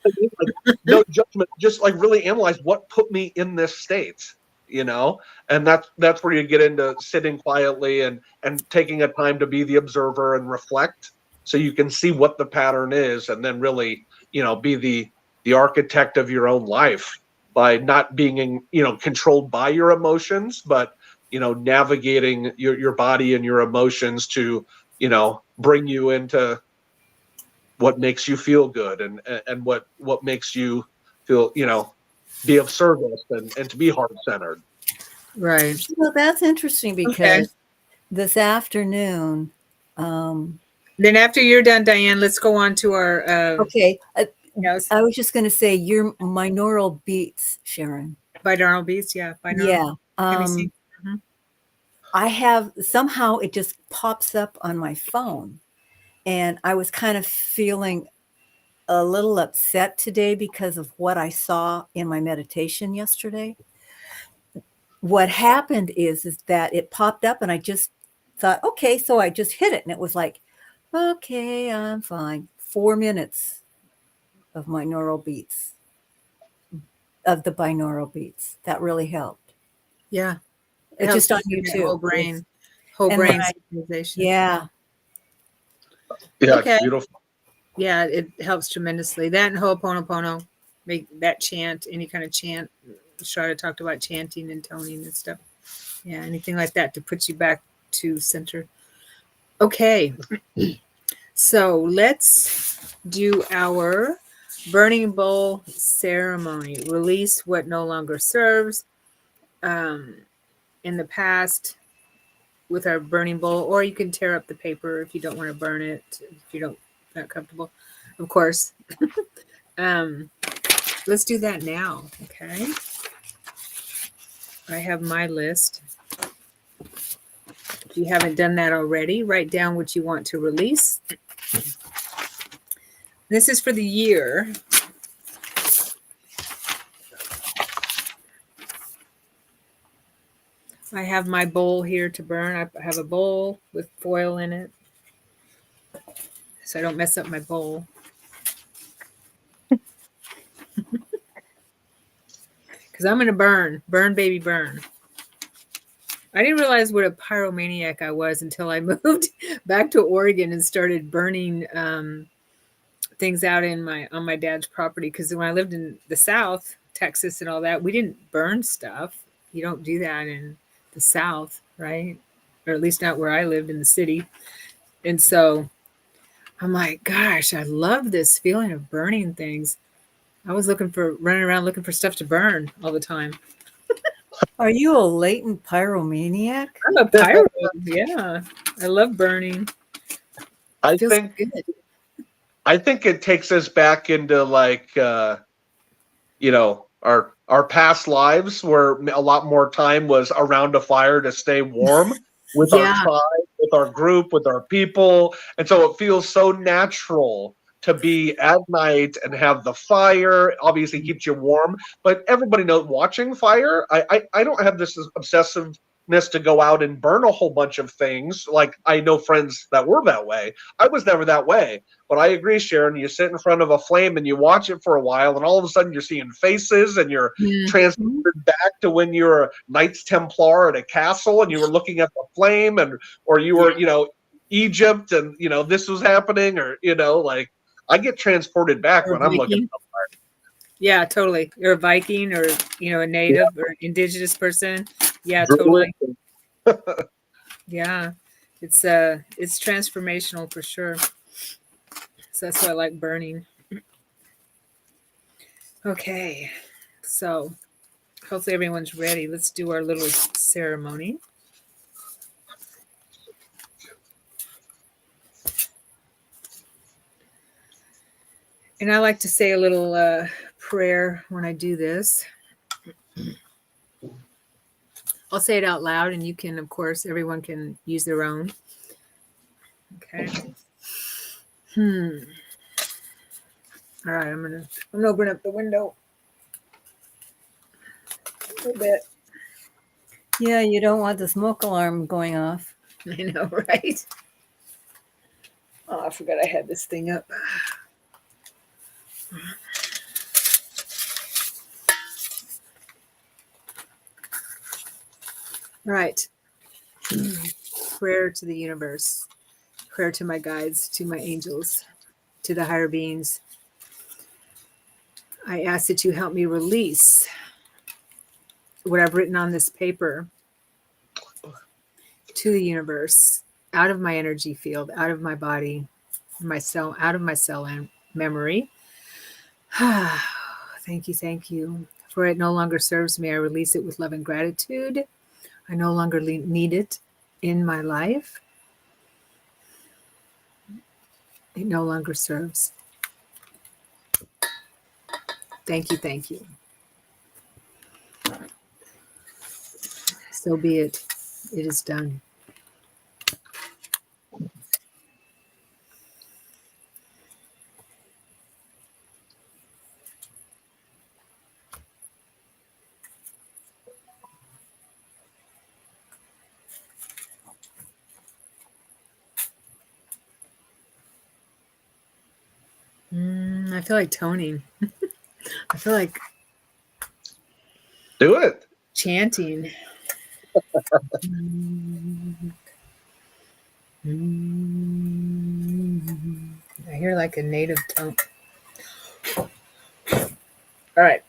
like, no judgment, just like really analyze what put me in this state, and that's where you get into sitting quietly and taking a time to be the observer and reflect, so you can see what the pattern is, and then really be the architect of your own life by not being controlled by your emotions, but navigating your body and your emotions to bring you into what makes you feel good, and what makes you feel, be of service, and to be heart centered. Right. Well, that's interesting Okay. because this afternoon, um, Then after you're done, Diane, let's go on to our okay, yes, I was just going to say your binaural beats, Sharon. binaural beats. Yeah, binaural. Yeah. Let me see. Mhm. I have somehow it just pops up on my phone. And I was kind of feeling a little upset today because of what I saw in my meditation yesterday. What happened is that it popped up and I just thought, okay, so I just hit it and it was like, okay, I'm fine. 4 minutes of my neural beats, of the binaural beats. That really helped. Yeah, it It's helps just to on send that whole YouTube. brain, whole And then brain I, synchronization. yeah, Yeah, it's Okay. beautiful. Yeah, it helps tremendously. That and Ho'oponopono, make that chant, any kind of chant. Shara talked about chanting and toning and stuff. Yeah, anything like that to put you back to center. Okay, so let's do our burning bowl ceremony. Release what no longer serves. Um, in the past, with our burning bowl, or you can tear up the paper if you don't want to burn it, if you don't not comfortable, of course. Um, let's do that now. Okay, I have my list. If you haven't done that already, write down what you want to release. This is for the year. I have my bowl here to burn. I have a bowl with foil in it, so I don't mess up my bowl. Because I'm going to burn, baby, burn. I didn't realize what a pyromaniac I was until I moved back to Oregon and started burning things out on my dad's property. Because when I lived in the South, Texas and all that, we didn't burn stuff. You don't do that in the South, right? Or at least not where I lived in the city. And so I'm like, gosh, I love this feeling of burning things. I was running around looking for stuff to burn all the time. Are you a latent pyromaniac? I'm a pyro. Yeah. I love burning. I Feels think good. I think it takes us back into like you know, our past lives where a lot more time was around a fire to stay warm with our Yeah. tribe, with our group, with our people. And so it feels so natural to be at night and have the fire. Obviously keeps you warm, but everybody knows watching fire. I don't have this obsessiveness to go out and burn a whole bunch of things. Like I know friends that were that way. I was never that way. But I agree, Sharon. You sit in front of a flame and you watch it for a while, and all of a sudden you're seeing faces, and you're transported back to when you were a Knights Templar at a castle, and you were looking at the flame, or you were, Egypt, and this was happening, or like I get transported back Or when I'm looking Viking. at the fire. Yeah, totally. You're a Viking or, a native or indigenous person. Yeah, Druid. totally. Yeah. It's transformational for sure. So that's why I like burning. Okay. So hopefully everyone's ready. Let's do our little ceremony. And I like to say a little prayer when I do this. I'll say it out loud, and you can, of course, everyone can use their own. Okay. All right, I'm gonna open up the window a little bit. Yeah, you don't want the smoke alarm going off. I know, right? Oh, I forgot I had this thing up. All right. Prayer to the universe. Prayer to my guides, to my angels, to the higher beings. I ask that you help me release what I've written on this paper to the universe, out of my energy field, out of my body, out of my cell and memory. Thank you. For it no longer serves me. I release it with love and gratitude. I no longer need it in my life. It no longer serves. Thank you. So be it. It is done. I feel like toning. I feel like Do it. chanting. I hear like a native tongue. All right.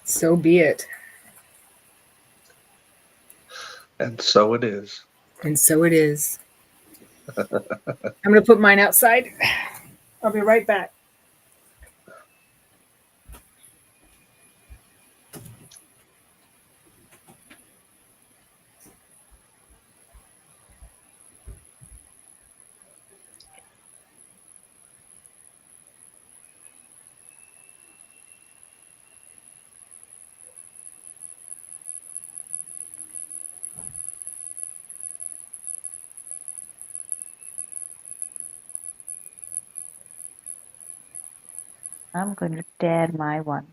So be it. And so it is. And so it is. I'm going to put mine outside. I'll be right back. I'm going to tear my one.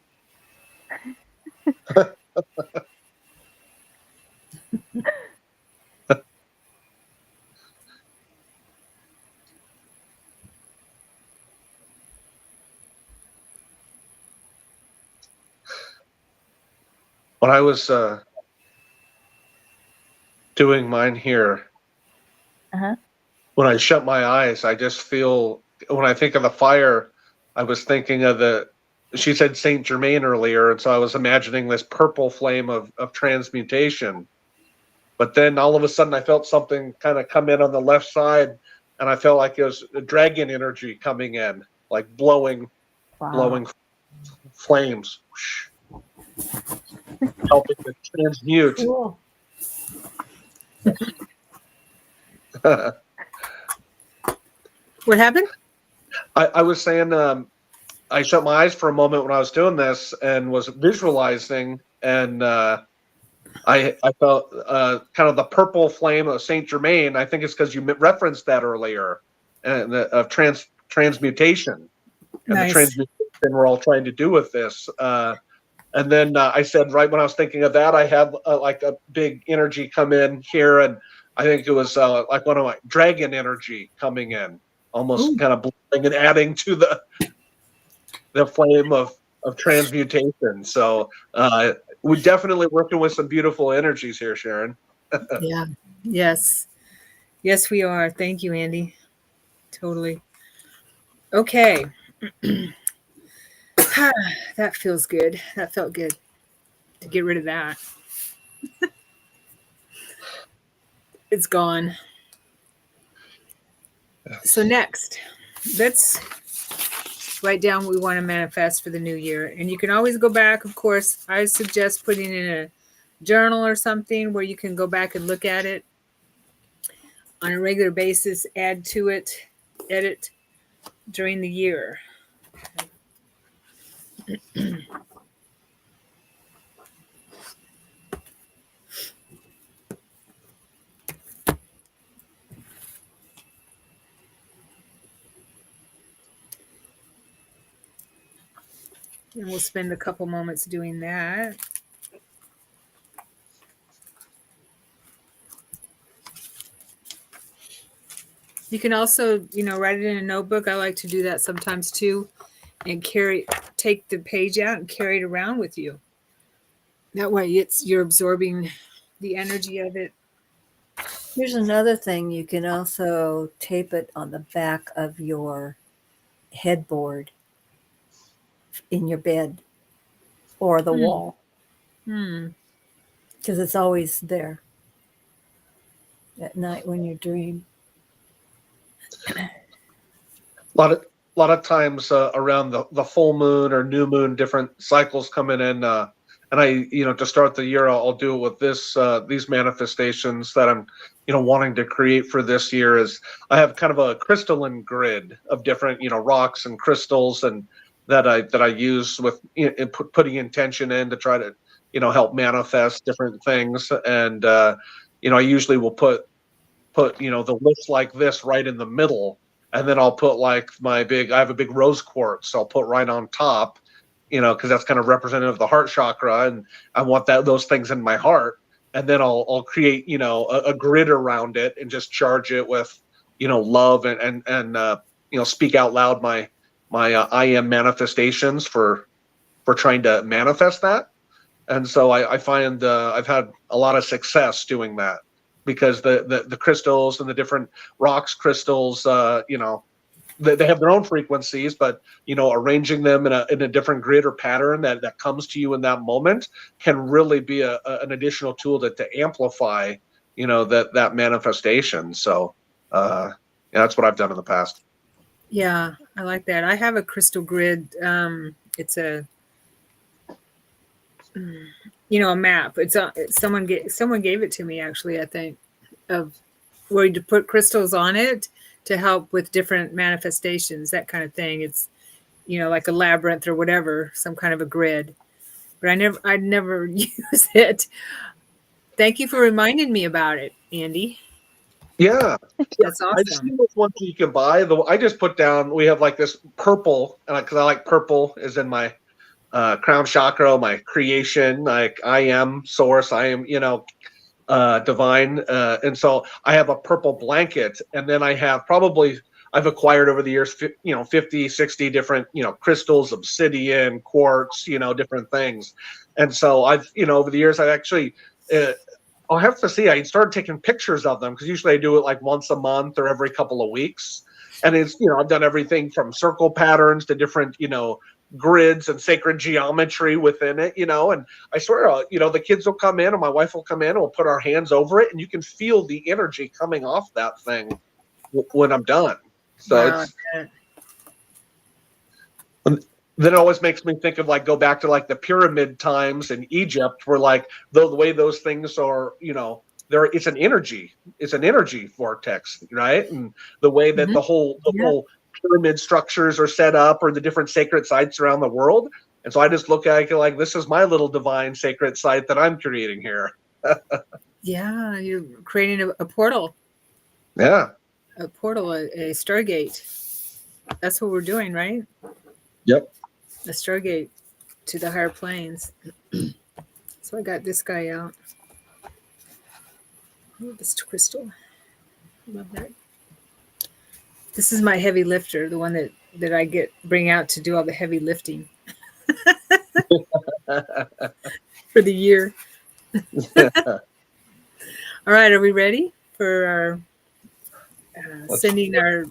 When I was doing mine here, Uh-huh. when I shut my eyes, I just feel, when I think of the fire, I was thinking of she said Saint Germain earlier, and so I was imagining this purple flame of transmutation. But then all of a sudden I felt something kind of come in on the left side, and I felt like it was a dragon energy coming in, like Wow. blowing flames, helping to transmute. Cool. What happened? I was saying, I shut my eyes for a moment when I was doing this and was visualizing, and I felt kind of the purple flame of Saint Germain. I think it's because you referenced that earlier, and of transmutation and the Nice. transmutation we're all trying to do with this. And then I said, right when I was thinking of that, I had like a big energy come in here, and I think it was like one of my dragon energy coming in, almost Ooh. kind of blowing and adding to the flame of transmutation. So we're definitely working with some beautiful energies here, Sharon. Yeah. Yes. Yes, we are. Thank you, Andy. Totally. Okay. That feels good. That felt good to get rid of that. It's gone. So next, let's write down what we want to manifest for the new year. And you can always go back, of course. I suggest putting in a journal or something where you can go back and look at it on a regular basis, add to it, edit during the year. And we'll spend a couple moments doing that. You can also, write it in a notebook. I like to do that sometimes too, and take the page out and carry it around with you. That way you're absorbing the energy of it. Here's another thing. You can also tape it on the back of your headboard in your bed or the wall Hmm. because it's always there at night when you dream. A lot of times around the full moon or new moon, different cycles coming in, and to start the year, I'll do it with these manifestations that I'm wanting to create for this year. Is I have kind of a crystalline grid of different rocks and crystals, and that I use with putting intention in to try to help manifest different things. And I usually will put the list like this right in the middle, and then I'll put like I have a big rose quartz, so I'll put right on top, because that's kind of representative of the heart chakra, and I want those things in my heart. And then I'll create a grid around it and just charge it with love, and speak out loud my I am manifestations for trying to manifest that. And so I find I've had a lot of success doing that, because the crystals and the different rocks, crystals, they have their own frequencies, but arranging them in a different grid or pattern that comes to you in that moment can really be an additional tool to amplify that manifestation. So yeah, that's what I've done in the past. Yeah, I like that. I have a crystal grid. It's a map. Someone gave it to me, actually, I think, of where you put crystals on it to help with different manifestations, that kind of thing. It's like a labyrinth or whatever, some kind of a grid. But I'd never use it. Thank you for reminding me about it, Andy. Yeah. That's I've seen awesome. those ones you can buy. Though I just put down, we have like this purple, and because I like purple is in my crown chakra, my creation, like I am source, I am, divine. And so I have a purple blanket, and then I have probably, I've acquired over the years, 50, 60 different, crystals, obsidian, quartz, different things. And so I've, over the years, I've actually, uh, I'll have to see, I started taking pictures of them because usually I do it like once a month or every couple of weeks. And it's, I've done everything from circle patterns to different, grids and sacred geometry within it, and I swear, the kids will come in and my wife will come in and we'll put our hands over it and you can feel the energy coming off that thing when I'm done. So Wow. it's, then it always makes me think of like, go back to like the pyramid times in Egypt where like the way those things are, it's an energy vortex, right? And the way that Mhm. the Yeah. whole pyramid structures are set up or the different sacred sites around the world. And so I just look at it like, this is my little divine sacred site that I'm creating here. Yeah. You're creating a portal, Yeah. a Stargate. That's what we're doing, right? Yep. A Stargate to the higher planes. So I got this guy out. Oh, this crystal. Love that. This is my heavy lifter, the one that I bring out to do all the heavy lifting for the year. All right, are we ready for our sending our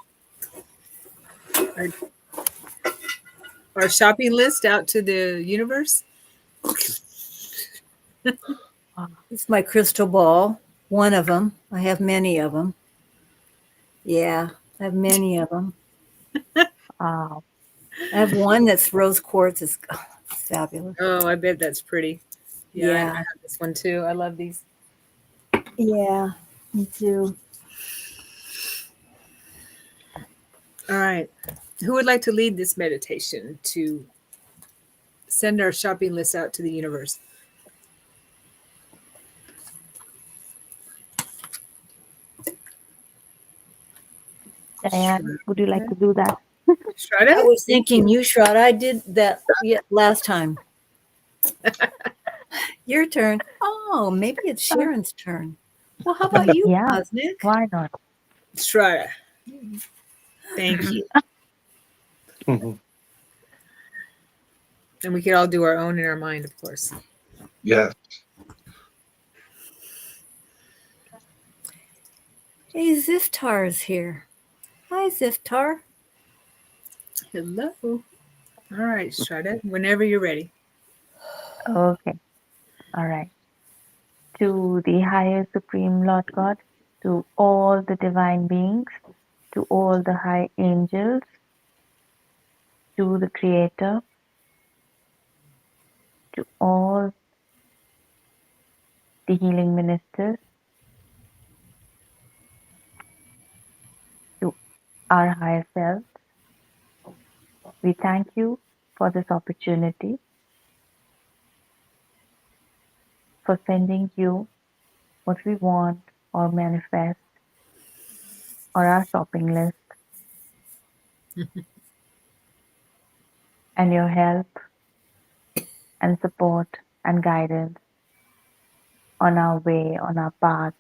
our shopping list out to the universe? It's my crystal ball. One of them. I have many of them. Yeah, I have many of them. Wow. I have one that's rose quartz. It's fabulous. Oh, I bet that's pretty. Yeah, I Yeah, have this one too. I love these. yeah, me too. All right. Who would like to lead this meditation to send our shopping list out to the universe? Diane, would you like to do that? I Shraddha? was thinking you, Shrod. I did that last time. Your turn. Oh, maybe it's Sharon's turn. Well, how about you, Yeah, Cosmic? why not? Shraddha. Thank you. Mhm. And we could all do our own in our mind, of course. Yes. Hey, Ziftar's here. Hi, Ziftar. Hello. All right, Shraddha, whenever you're ready. Okay, all right. To the higher supreme Lord God, to all the divine beings, to all the high angels, to the Creator, to all the healing ministers, to our higher selves, we thank you for this opportunity, for sending you what we want or manifest or our shopping list and your help and support and guidance on our way, on our path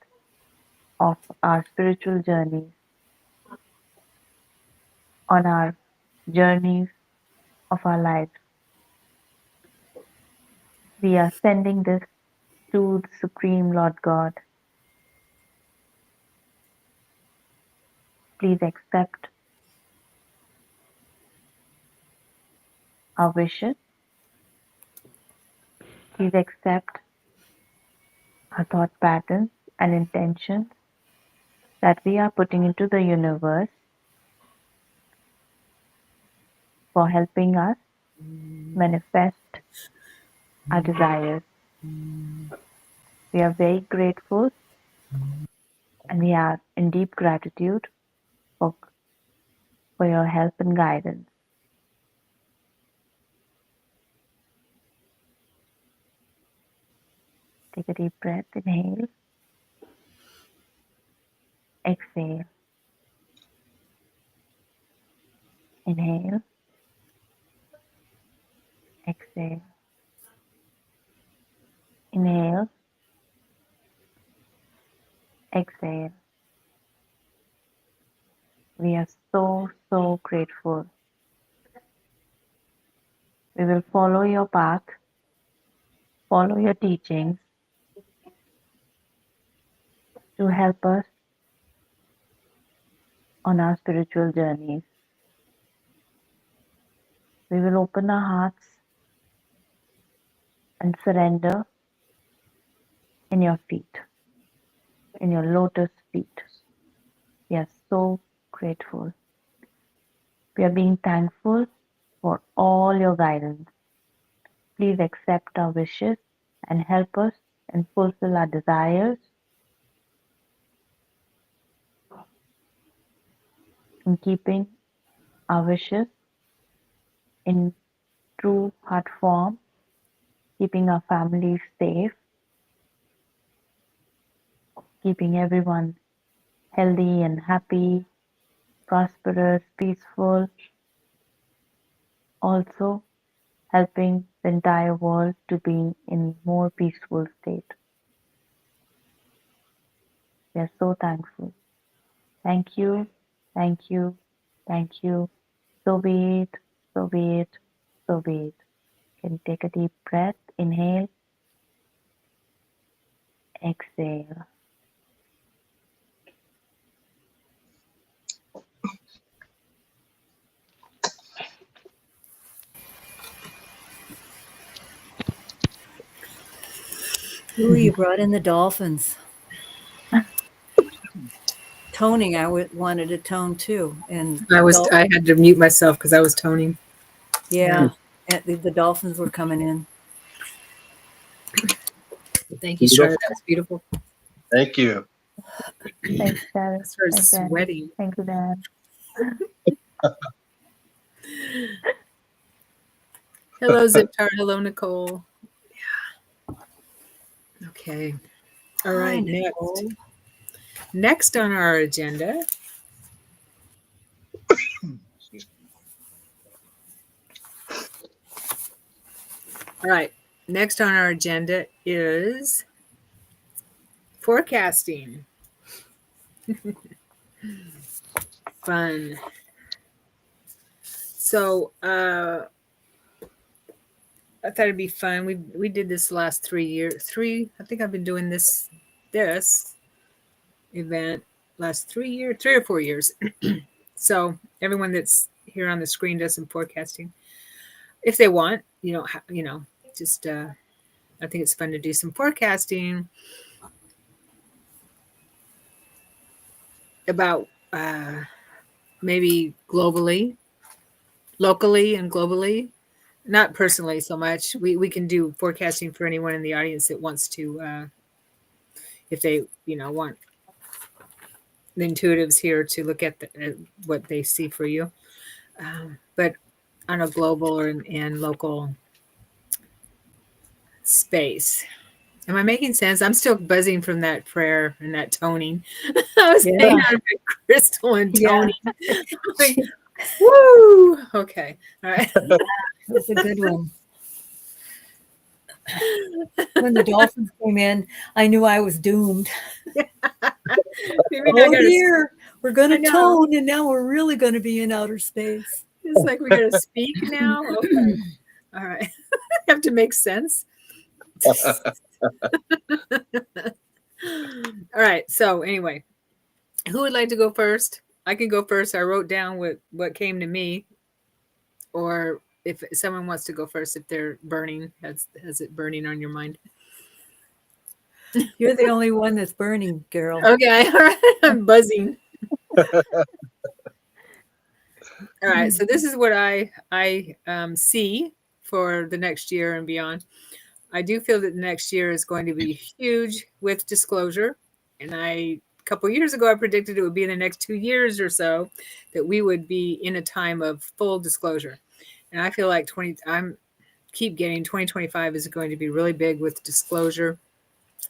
of our spiritual journeys, on our journeys of our lives. We are sending this to the Supreme Lord God. Please accept our wishes. Please accept our thought patterns and intentions that we are putting into the universe for helping us manifest our desires. We are very grateful and we are in deep gratitude for, for your help and guidance. Take a deep breath, inhale, Exhale. Inhale. Exhale. Inhale. Exhale. We are so grateful. We will follow your path, follow your teachings to help us on our spiritual journeys. We will open our hearts and surrender in your feet, in your lotus feet. We are so grateful. We are being thankful for all your guidance. Please accept our wishes and help us and fulfill our desires in keeping our wishes in true heart form, keeping our families safe, keeping everyone healthy and happy, prosperous, peaceful, also helping the entire world to be in more peaceful state. We are so thankful. Thank you, thank you, thank you. So be it, so be it, so be it. Can you take a deep breath? Inhale, exhale. Ooh, you brought in the dolphins. Toning, wanted to tone too. And I had to mute myself because I was toning. yeah, and the dolphins were coming in. Thank you, Charlotte. That was beautiful. Thank you. Thanks, Dad. I started Thanks, Dad. sweating. Thank you, Dad. Hello, Ziptar. Hello, Nicole. Yeah. Okay. All right. Hi, Nicole. Next on our agenda. All right. Next on our agenda is forecasting. Fun. So I thought it'd be fun. We did this last 3 years. I think I've been doing this event last 3 or 4 years. So everyone that's here on the screen does some forecasting if they want. Just I think it's fun to do some forecasting about maybe locally and globally. Not personally so much. We can do forecasting for anyone in the audience that wants to, if they want the intuitives here to look at what they see for you, but on a global and local space. Am I making sense? I'm still buzzing from that prayer and that toning. I was hanging on my crystal and toning. Yeah. Like, woo! Okay. All right. That's a good one. When the dolphins came in, I knew I was doomed. Dear, we're going to tone, and now we're really going to be in outer space. It's like we got to speak now. Okay. All right. I have to make sense. All right. So anyway, who would like to go first? I can go first. I wrote down what came to me, or if someone wants to go first, if they're burning, has it burning on your mind? You're the only one that's burning, Carol. Okay. All right. I'm buzzing. All right. So this is what I see for the next year and beyond. I do feel that the next year is going to be huge with disclosure. And a couple of years ago, I predicted it would be in the next 2 years or so that we would be in a time of full disclosure. And I feel like 2025 is going to be really big with disclosure.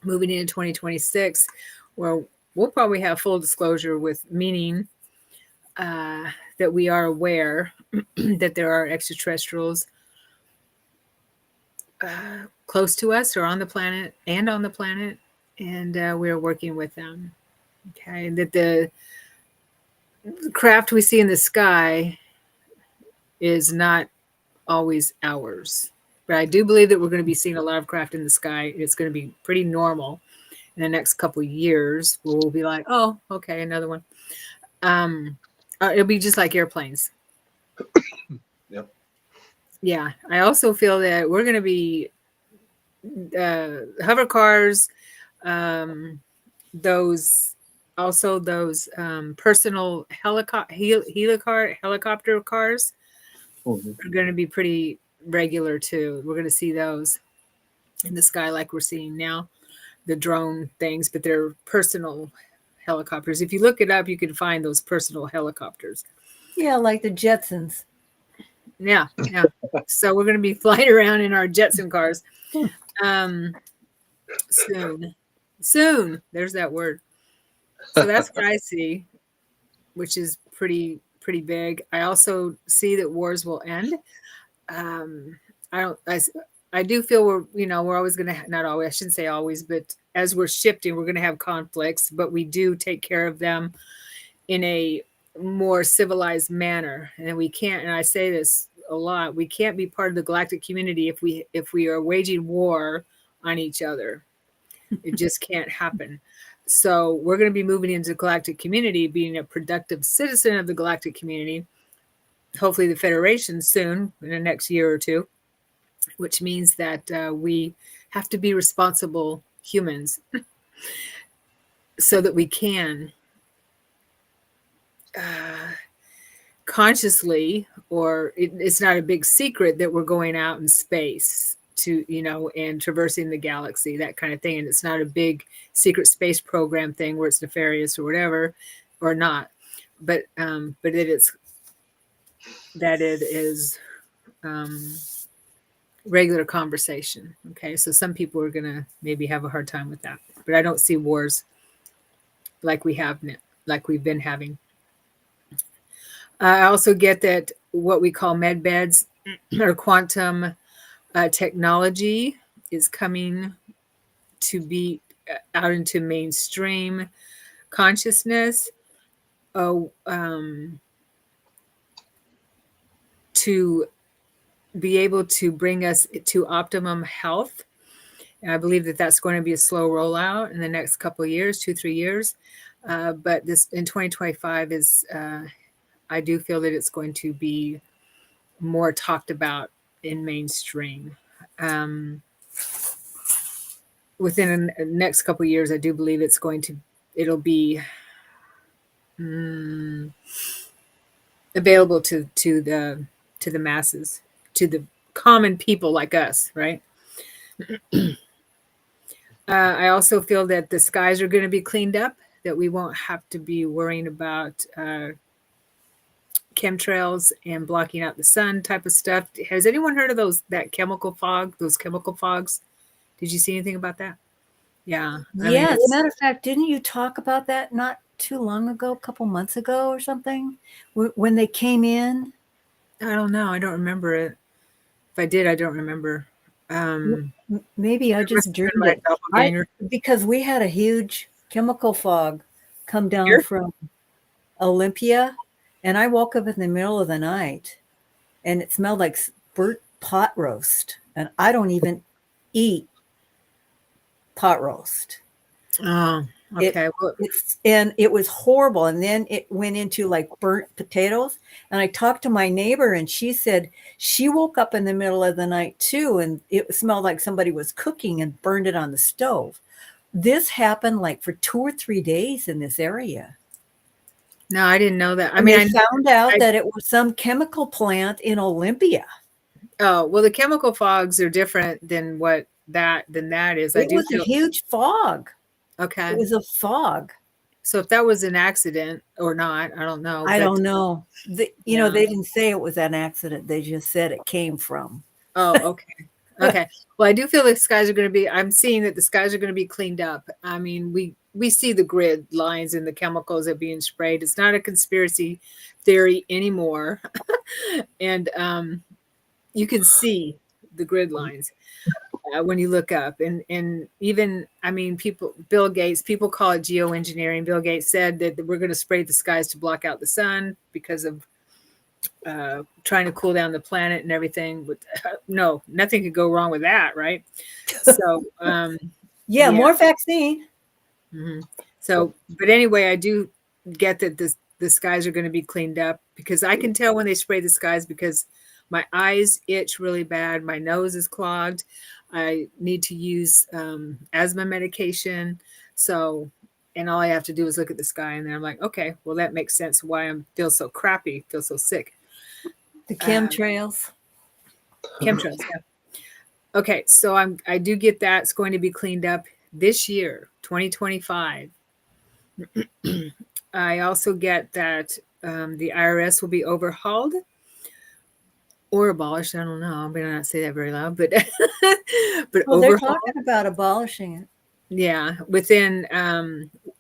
Moving into 2026, where we'll probably have full disclosure with meaning that we are aware that there are extraterrestrials close to us or on the planet, and we're working with them. Okay, that the craft we see in the sky is not always ours. But I do believe that we're going to be seeing a lot of craft in the sky. It's going to be pretty normal in the next couple of years. We'll be like, oh, okay, another one. It'll be just like airplanes. Yep. Yeah. I also feel that we're going to be hover cars, those personal helicopter cars are going to be pretty regular too. We're going to see those in the sky like we're seeing now, the drone things, but they're personal helicopters. If you look it up, you can find those personal helicopters. Yeah, like the Jetsons. Yeah. So we're going to be flying around in our Jetson cars soon. There's that word. So that's what I see, which is pretty big. I also see that wars will end. I do feel we're always going to, not always, I shouldn't say always, but as we're shifting, we're going to have conflicts, but we do take care of them in a more civilized manner. And we can't, and I say this a lot, we can't be part of the galactic community if we are waging war on each other. It just can't happen. So we're going to be moving into the galactic community, being a productive citizen of the galactic community, hopefully the Federation soon, in the next year or two, which means that we have to be responsible humans so that we can consciously, or it's not a big secret that we're going out in space to, and traversing the galaxy, that kind of thing. And it's not a big secret space program thing where it's nefarious or whatever, or not. But it is regular conversation. Okay, so some people are gonna maybe have a hard time with that, but I don't see wars like we've been having. I also get that what we call med beds or quantum technology is coming to be out into mainstream consciousness. To be able to bring us to optimum health. And I believe that that's going to be a slow rollout in the next couple of years, 2-3 years. But this in 2025 is, I do feel that it's going to be more talked about in mainstream. Within the next couple of years, I do believe it'll be available to the masses, to the common people like us, right? I also feel that the skies are going to be cleaned up, that we won't have to be worrying about chemtrails and blocking out the sun type of stuff. Has anyone heard of those chemical fogs? Did you see anything about that? Yeah. Yeah, as a matter of fact, didn't you talk about that not too long ago, a couple months ago or something, when they came in? I don't know. I don't remember it. If I did, I don't remember. Maybe I just dreamed it. Because we had a huge chemical fog come down Here? from Olympia, and I woke up in the middle of the night, and it smelled like burnt pot roast, and I don't even eat pot roast. Oh, okay. And it was horrible. And then it went into like burnt potatoes. And I talked to my neighbor, and she said she woke up in the middle of the night too, and it smelled like somebody was cooking and burned it on the stove. This happened like for 2 or 3 days in this area. No, I didn't know that. I found out that it was some chemical plant in Olympia. Oh, well, the chemical fogs are different than that is. It was a huge fog. Okay. It was a fog. So if that was an accident or not, I don't know. I don't know. They didn't say it was an accident. They just said it came from. Oh, okay. Okay. Well, I do feel the skies are going to be, I'm seeing that the skies are going to be cleaned up. I mean, we see the grid lines and the chemicals that are being sprayed. It's not a conspiracy theory anymore. And you can see the grid lines when you look up. And even, I mean, Bill Gates, people call it geoengineering. Bill Gates said that we're going to spray the skies to block out the sun because of trying to cool down the planet and everything. But no, nothing could go wrong with that, right? So, Yeah, yeah. more vaccine. Mm-hmm. So, but anyway, I do get that the skies are going to be cleaned up, because I can tell when they spray the skies, because my eyes itch really bad. My nose is clogged. I need to use asthma medication. So, and all I have to do is look at the sky, and then I'm like, okay, well, that makes sense why I feel so crappy, feel so sick. The chemtrails. Chemtrails, yeah. Okay, so I do get that. It's going to be cleaned up this year, 2025. I also get that the IRS will be overhauled or abolished. I don't know. I'm going to not say that very loud, but Well, they're overhauled. talking about abolishing it. Yeah, within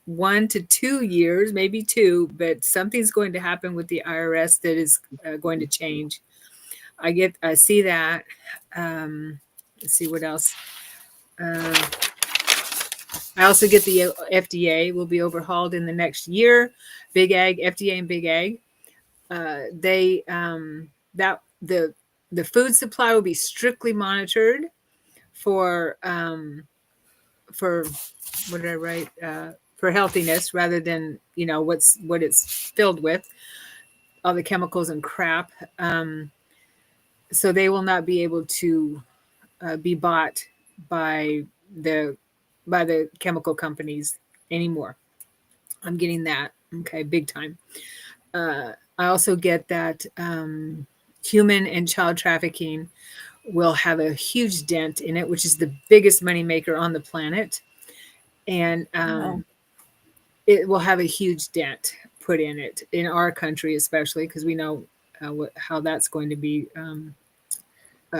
1 to 2 years, maybe 2, but something's going to happen with the IRS that is going to change. I see that. Let's see what else. I also get the FDA will be overhauled in the next year. Big Ag, FDA and Big Ag. That the food supply will be strictly monitored for what did I write? For healthiness, rather than what it's filled with, all the chemicals and crap. So they will not be able to be bought by the chemical companies anymore. I'm getting that. Okay, big time. I also get that human and child trafficking will have a huge dent in it, which is the biggest moneymaker on the planet. And Wow. it will have a huge dent put in it, in our country especially, because we know how that's going to be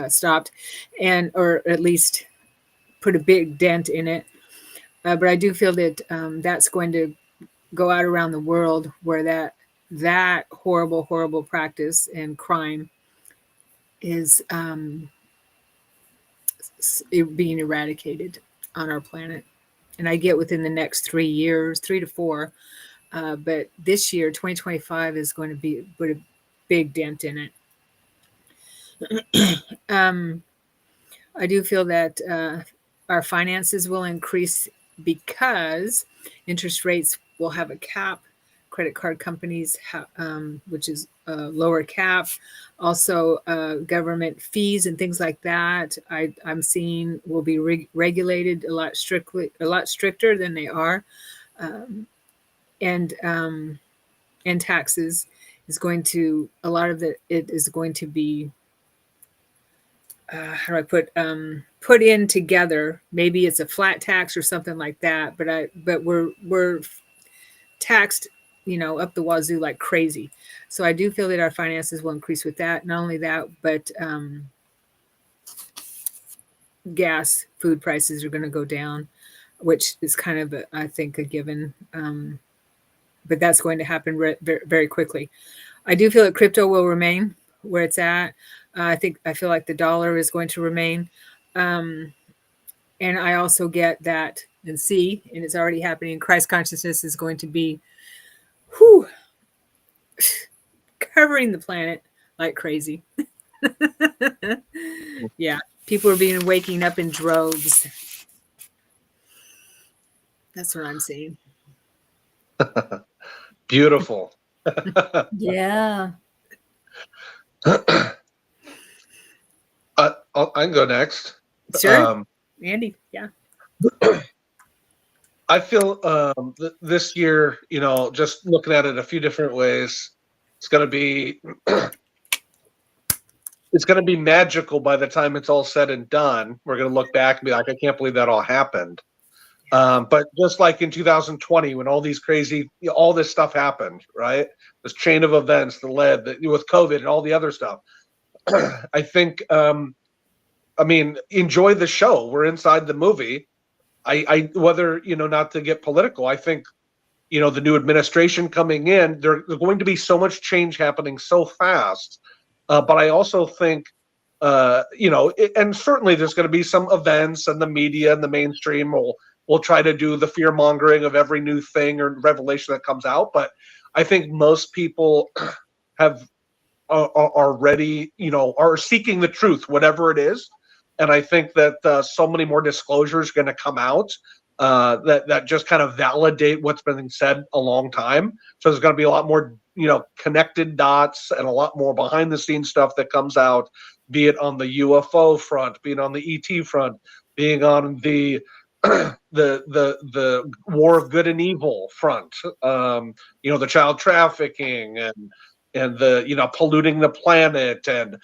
stopped, or at least put a big dent in it. But I do feel that that's going to go out around the world, where that horrible practice and crime is being eradicated on our planet. And I get within the next 3 years, 3 to 4. But this year, 2025, is going to put a big dent in it. I do feel that our finances will increase because interest rates will have a cap. Credit card companies, which is a lower cap. Also, government fees and things like that, I'm seeing will be regulated a lot stricter than they are. And taxes is going to, a lot of it is going to be how do I put in together. Maybe it's a flat tax or something like that, but we're taxed, up the wazoo like crazy. So I do feel that our finances will increase with that. Not only that, but gas, food prices are going to go down, which is kind of I think a given. But that's going to happen very quickly. I do feel that crypto will remain where it's at. I feel like the dollar is going to remain. And I also get that and it's already happening. Christ consciousness is going to be covering the planet like crazy. Yeah. People are waking up in droves. That's what I'm seeing. Beautiful. Yeah. I can go next. Sure. Andy, yeah. I feel this year, just looking at it a few different ways, it's going to be it's going to be magical by the time it's all said and done. We're going to look back and be like, I can't believe that all happened. But just like in 2020, when all these crazy, all this stuff happened, right? This chain of events that led with COVID and all the other stuff. I think, enjoy the show. We're inside the movie. I whether, not to get political, I think, the new administration coming in, there's going to be so much change happening so fast. But I also think, and certainly there's going to be some events, and the media and the mainstream will try to do the fear mongering of every new thing or revelation that comes out. But I think most people are ready, are seeking the truth, whatever it is. And I think that so many more disclosures are going to come out that just kind of validate what's been said a long time. So there's going to be a lot more, connected dots and a lot more behind the scenes stuff that comes out, be it on the UFO front, being on the ET front, being on the the war of good and evil front, the child trafficking and the polluting the planet, and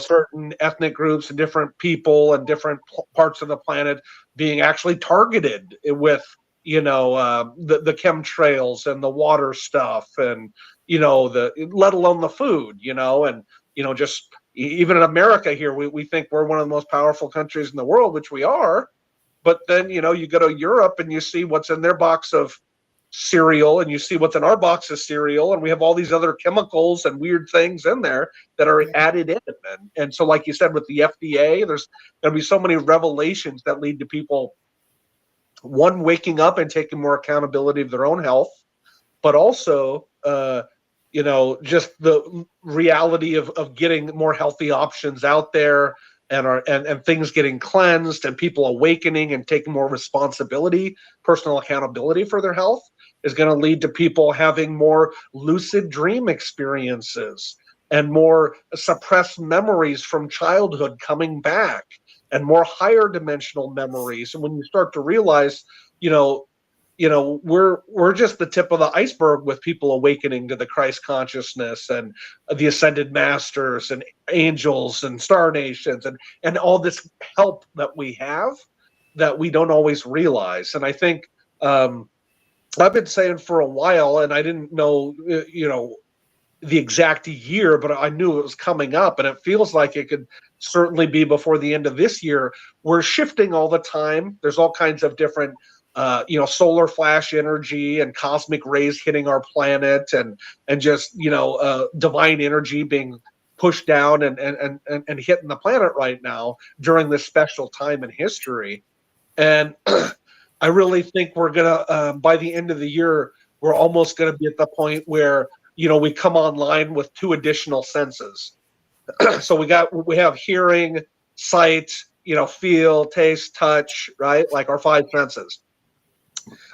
certain ethnic groups and different people and different parts of the planet being actually targeted with the chemtrails and the water stuff, and let alone the food, and just even in America here, we think we're one of the most powerful countries in the world, which we are. But then you go to Europe and you see what's in their box of cereal, and you see what's in our box of cereal, and we have all these other chemicals and weird things in there that are added in. And so, like you said, with the FDA, there's going to be so many revelations that lead to people, one, waking up and taking more accountability of their own health, but also just the reality of getting more healthy options out there, and things getting cleansed, and people awakening and taking more responsibility, personal accountability for their health, is going to lead to people having more lucid dream experiences and more suppressed memories from childhood coming back, and more higher dimensional memories. And when you start to realize, we're just the tip of the iceberg with people awakening to the Christ consciousness, and the ascended masters and angels and star nations, and all this help that we have that we don't always realize. And I think I've been saying for a while, and I didn't know the exact year, but I knew it was coming up, and it feels like it could certainly be before the end of this year. We're shifting all the time. There's all kinds of different solar flash energy and cosmic rays hitting our planet, and just divine energy being pushed down and hitting the planet right now during this special time in history. And I really think we're gonna by the end of the year, we're almost gonna be at the point where we come online with 2 additional senses. So we have hearing, sight, feel, taste, touch, right? Like our 5 senses.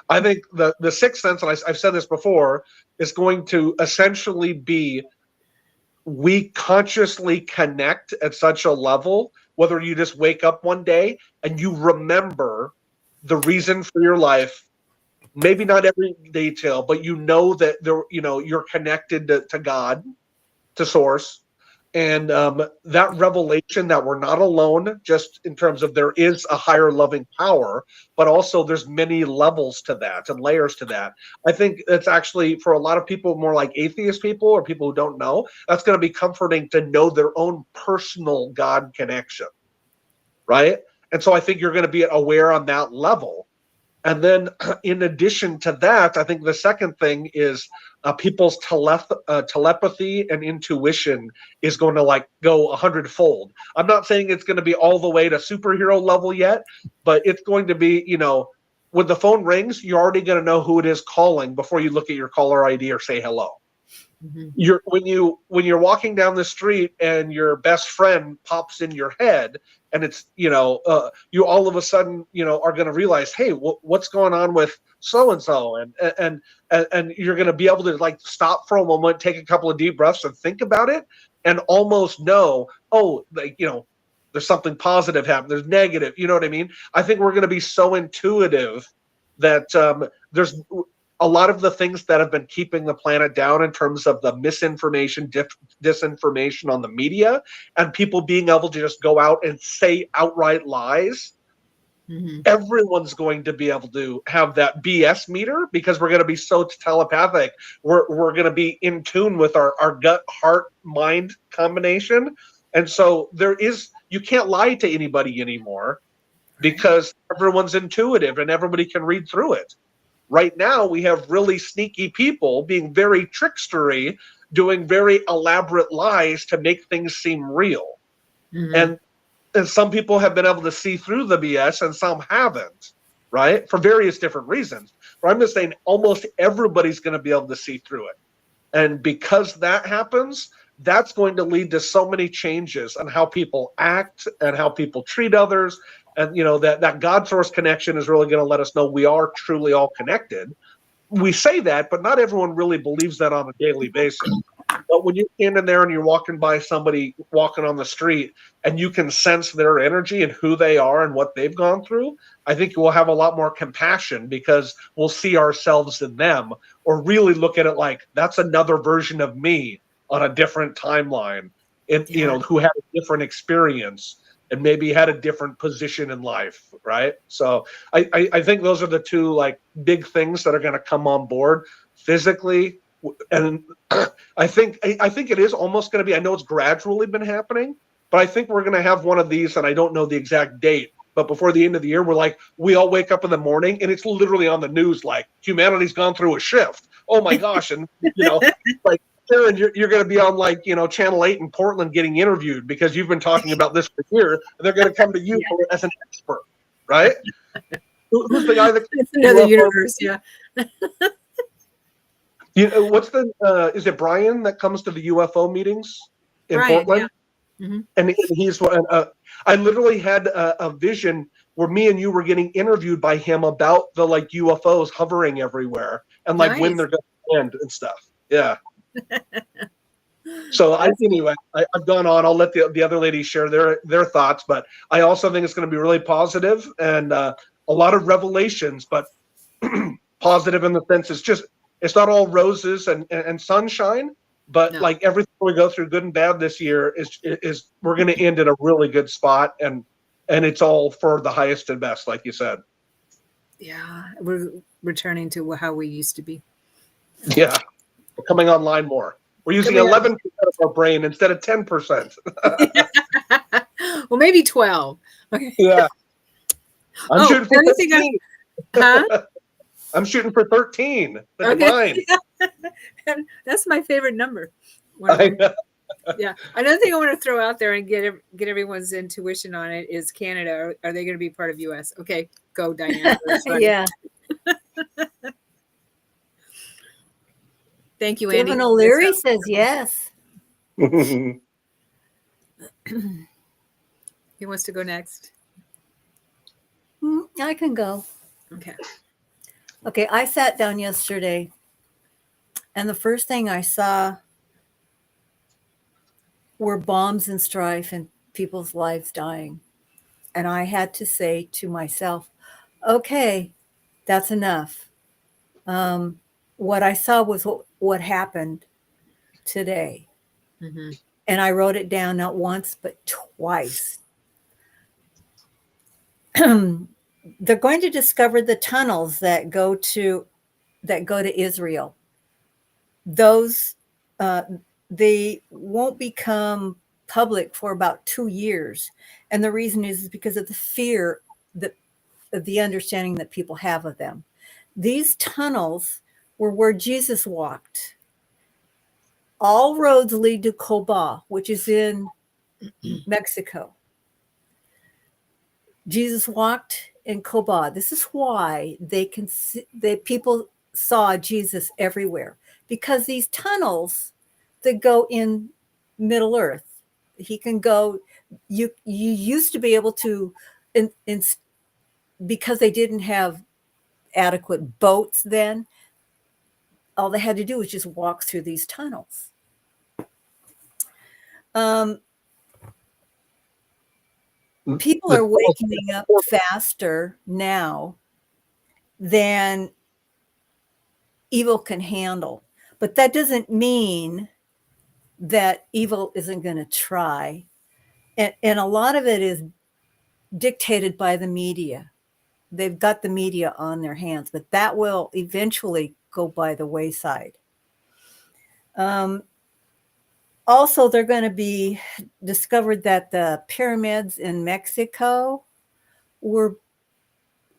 I think the 6th sense, and I've said this before, is going to essentially be, we consciously connect at such a level, whether you just wake up one day and you remember the reason for your life, maybe not every detail, but that you're connected to God, to source. And that revelation that we're not alone, just in terms of there is a higher loving power, but also there's many levels to that and layers to that. I think it's actually, for a lot of people, more like atheist people or people who don't know, that's going to be comforting to know their own personal God connection, right? And so I think you're going to be aware on that level. And then in addition to that, I think the second thing is people's telepathy and intuition is going to go 100-fold. I'm not saying it's going to be all the way to superhero level yet, but it's going to be, when the phone rings, you're already going to know who it is calling before you look at your caller ID or say hello. Mm-hmm. When you're walking down the street and your best friend pops in your head, and it's you all of a sudden are going to realize, hey, what's going on with so and so, and you're going to be able to stop for a moment, take a couple of deep breaths, and think about it, and almost know, there's something positive happening, there's negative, you know what I mean? I think we're going to be so intuitive that there's a lot of the things that have been keeping the planet down in terms of the misinformation, disinformation on the media, and people being able to just go out and say outright lies. Mm-hmm. Everyone's going to be able to have that BS meter, because we're going to be so telepathic. We're going to be in tune with our gut, heart, mind combination. And so you can't lie to anybody anymore. because everyone's intuitive and everybody can read through it. Right now, we have really sneaky people being very trickstery, doing very elaborate lies to make things seem real. Mhm. And some people have been able to see through the BS and some haven't, right? For various different reasons. But I'm just saying almost everybody's going to be able to see through it. And because that happens, that's going to lead to so many changes on how people act and how people treat others. And that God source connection is really going to let us know we are truly all connected. We say that, but not everyone really believes that on a daily basis. But when you're standing there and you're walking by somebody walking on the street and you can sense their energy and who they are and what they've gone through, I think we'll have a lot more compassion because we'll see ourselves in them, or really look at it like that's another version of me on a different timeline, and Yeah. who had a different experience and maybe had a different position in life, right? So I think those are the two like big things that are going to come on board physically. And I think it is almost going to be. I know it's gradually been happening, but I think we're going to have one of these, and I don't know the exact date. But before the end of the year, we all wake up in the morning, and it's literally on the news like humanity's gone through a shift. Oh my gosh! And like Sharon, you're going to be on like Channel 8 in Portland getting interviewed because you've been talking about this for years, and they're going to come to you as an expert, right? Who's the guy that? It's another universe. Yeah. What's is it Brian that comes to the UFO meetings in Brian. Portland? Yeah. Mhm. And he's I literally had a vision where me and you were getting interviewed by him about the like UFOs hovering everywhere and like when Nice. they're going to land and stuff. Yeah. So anyway, I've gone on. I'll let the other ladies share their thoughts, but I also think it's going to be really positive and a lot of revelations, but positive in the sense it's not all roses and sunshine, but No. like everything we go through, good and bad, this year is we're going to end in a really good spot, and it's all for the highest and best, like you said. Yeah. We're returning to how we used to be. Yeah, we're coming online more. We're using 11% of our brain instead of 10%. Well, maybe 12. Okay. Yeah, I'm shooting for anything 13. Huh? I'm shooting for 13. The Okay. divine. That's my favorite number. I know. Yeah. Another thing I want to throw out there and get everyone's intuition on it is Canada. Are they going to be part of US? Okay, go Diane. Yeah. Thank you, Andy. Stephen O'Leary says yes. He wants to go next. I can go. Okay. Okay, I sat down yesterday, and the first thing I saw were bombs and strife and people's lives dying. And I had to say to myself, okay, that's enough. What I saw was what happened today. Mm-hmm. And I wrote it down not once, but twice. They're going to discover the tunnels that go to Israel. Those they won't become public for about 2 years, and the reason is because of the fear that of the understanding that people have of them. These tunnels were where Jesus walked. All roads lead to Coba, which is in Mexico. Jesus walked in Coba. This is why people saw Jesus everywhere, because these tunnels that go in Middle Earth, he can go. You used to be able to, because they didn't have adequate boats then. All they had to do was just walk through these tunnels. People are waking up faster now than evil can handle. But that doesn't mean that evil isn't going to try. And a lot of it is dictated by the media. They've got the media on their hands, but that will eventually go by the wayside. Also, they're going to be discovered that the pyramids in Mexico were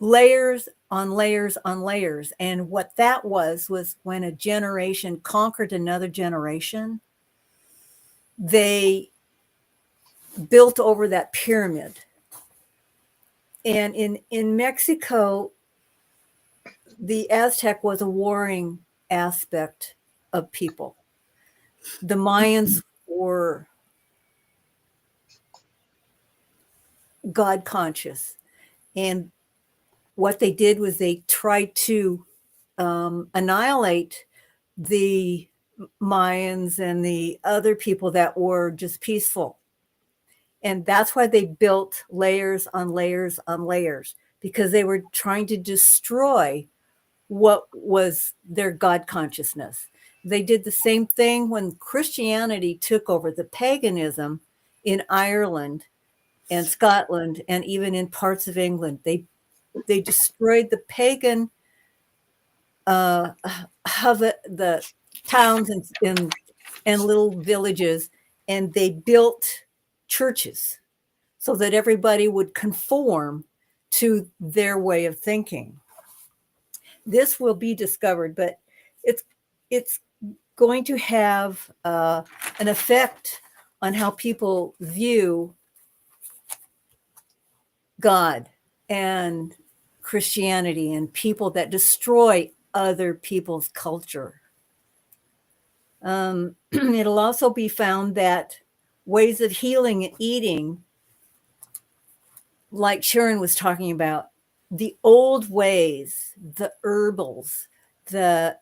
layers on layers on layers. And what that was when a generation conquered another generation, they built over that pyramid. And in Mexico, the Aztec was a warring aspect of people. The Mayans were God conscious. And what they did was they tried to annihilate the Mayans and the other people that were just peaceful. And that's why they built layers on layers on layers, because they were trying to destroy what was their God consciousness. They did the same thing when Christianity took over the paganism in Ireland and Scotland and even in parts of England. They destroyed the pagan the towns and little villages, and they built churches so that everybody would conform to their way of thinking. This will be discovered, but it's going to have an effect on how people view God and Christianity and people that destroy other people's culture. It'll also be found that ways of healing and eating, like Sharon was talking about, the old ways, the herbals, the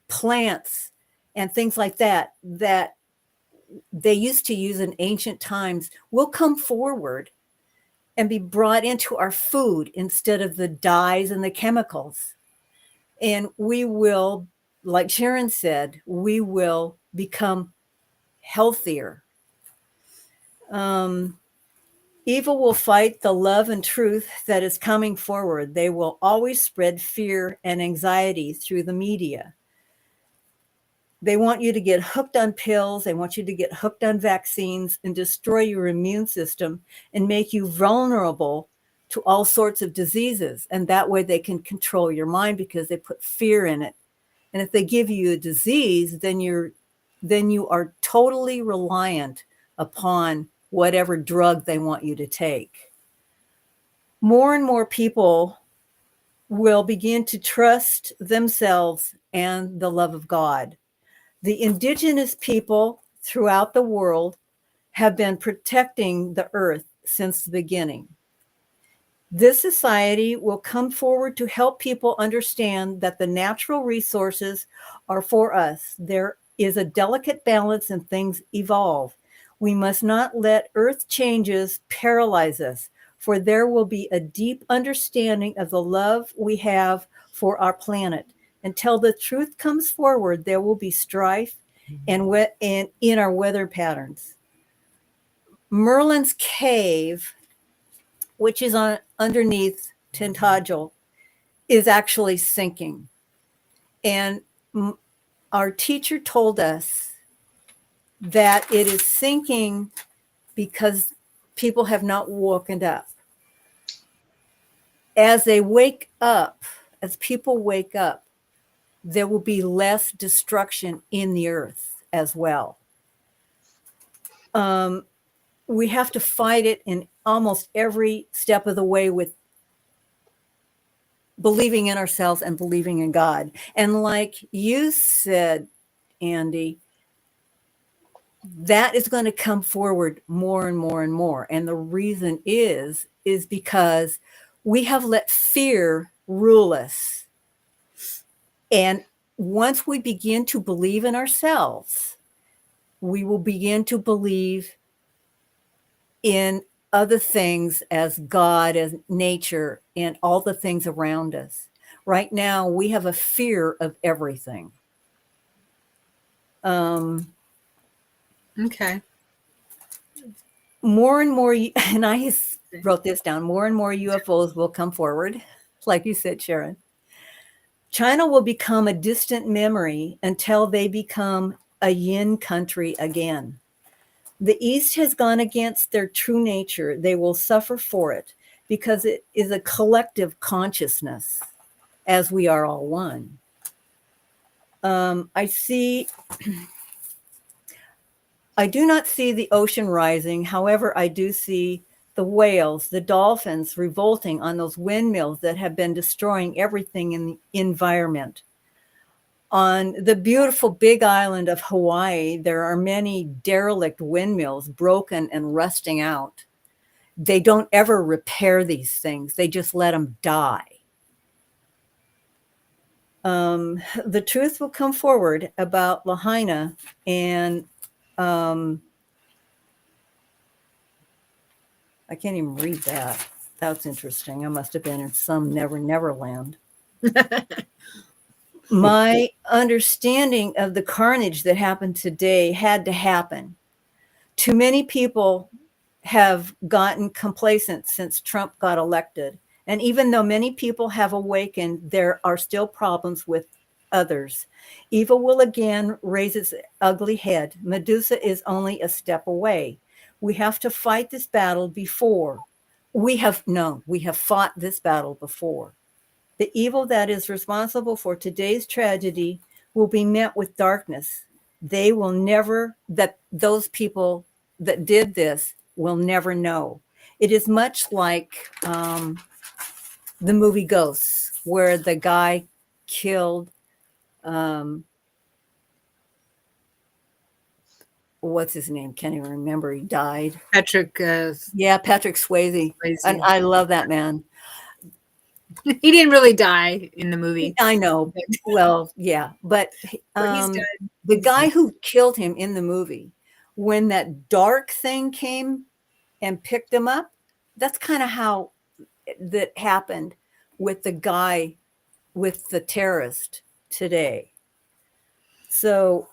plants and things like that they used to use in ancient times will come forward and be brought into our food instead of the dyes and the chemicals. And we will, like Sharon said, we will become healthier. Evil will fight the love and truth that is coming forward. They will always spread fear and anxiety through the media. They want you to get hooked on pills. They want you to get hooked on vaccines and destroy your immune system and make you vulnerable to all sorts of diseases. And that way they can control your mind because they put fear in it. And if they give you a disease, then you are totally reliant upon whatever drug they want you to take. More and more people will begin to trust themselves and the love of God. The indigenous people throughout the world have been protecting the earth since the beginning. This society will come forward to help people understand that the natural resources are for us. There is a delicate balance and things evolve. We must not let earth changes paralyze us, for there will be a deep understanding of the love we have for our planet. Until the truth comes forward, there will be strife and in our weather patterns. Merlin's cave, which is underneath Tintagel, is actually sinking. And our teacher told us that it is sinking because people have not woken up. As they wake up, as people wake up, there will be less destruction in the earth as well. We have to fight it in almost every step of the way with believing in ourselves and believing in God. And like you said, Andy, that is going to come forward more and more and more. And the reason is because we have let fear rule us. And once we begin to believe in ourselves, we will begin to believe in other things as God, as nature, and all the things around us. Right now, we have a fear of everything. Okay. More and more, and I wrote this down, more and more UFOs will come forward, like you said, Sharon. China will become a distant memory until they become a yin country again. The East has gone against their true nature. They will suffer for it because it is a collective consciousness as we are all one. I do not see the ocean rising. However, I do see the whales, the dolphins revolting on those windmills that have been destroying everything in the environment. On the beautiful big island of Hawaii, there are many derelict windmills broken and rusting out. They don't ever repair these things, they just let them die. The truth will come forward about Lahaina, and I can't even read that. That's interesting. I must have been in some never land. My understanding of the carnage that happened today had to happen. Too many people have gotten complacent since Trump got elected. And even though many people have awakened, there are still problems with others. Evil will again raise its ugly head. Medusa is only a step away. We have to fight this battle before. We have fought this battle before. The evil that is responsible for today's tragedy will be met with darkness. They will never, that those people that did this will never know. It is much like the movie Ghosts, where the guy killed, what's his name? Can't even remember. He died. Patrick Yeah, Patrick Swayze. And I love that man. he didn't really die in the movie. I know. Well, yeah, but He's dead. the guy who killed him in the movie, when that dark thing came and picked him up, that's kind of how that happened with the guy, with the terrorist today. So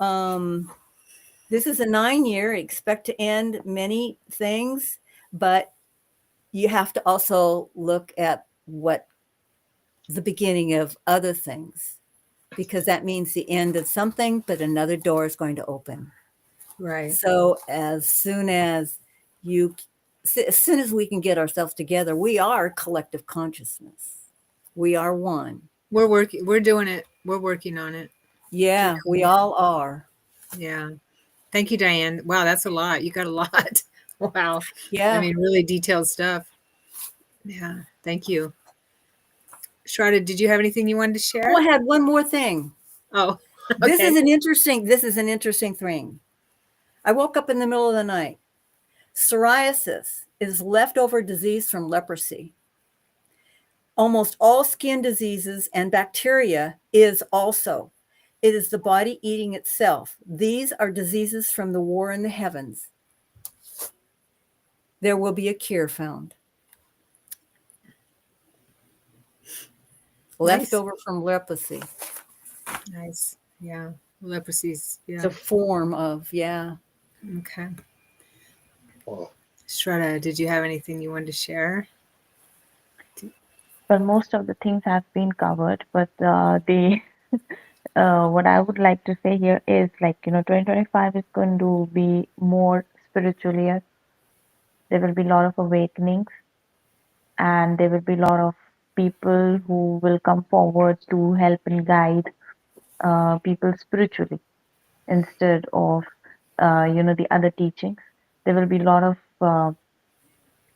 this is a 9-year. Expect to end many things, but you have to also look at what the beginning of other things, because that means the end of something, but another door is going to open. Right. So as soon as we can get ourselves together, we are collective consciousness. We are one. We're working. We're doing it. We're working on it. Yeah, we all are. Yeah. Thank you, Diane. Wow, that's a lot. You got a lot. Wow. Yeah. I mean, really detailed stuff. Yeah. Thank you. Shraddha, did you have anything you wanted to share? Oh, I had one more thing. Oh, This okay. is an interesting thing. I woke up in the middle of the night. Psoriasis is leftover disease from leprosy. Almost all skin diseases and bacteria is also. It is the body eating itself. These are diseases from the war in the heavens. There will be a cure found. Leftover from leprosy. Nice. Yeah. Leprosy's. Yeah. It's a form of, yeah. Okay. Well, Shraddha, did you have anything you wanted to share? Well, most of the things have been covered, but what I would like to say here is 2025 is going to be more spiritual year. There will be a lot of awakenings, and there will be a lot of people who will come forward to help and guide people spiritually instead of the other teachings. There will be a lot of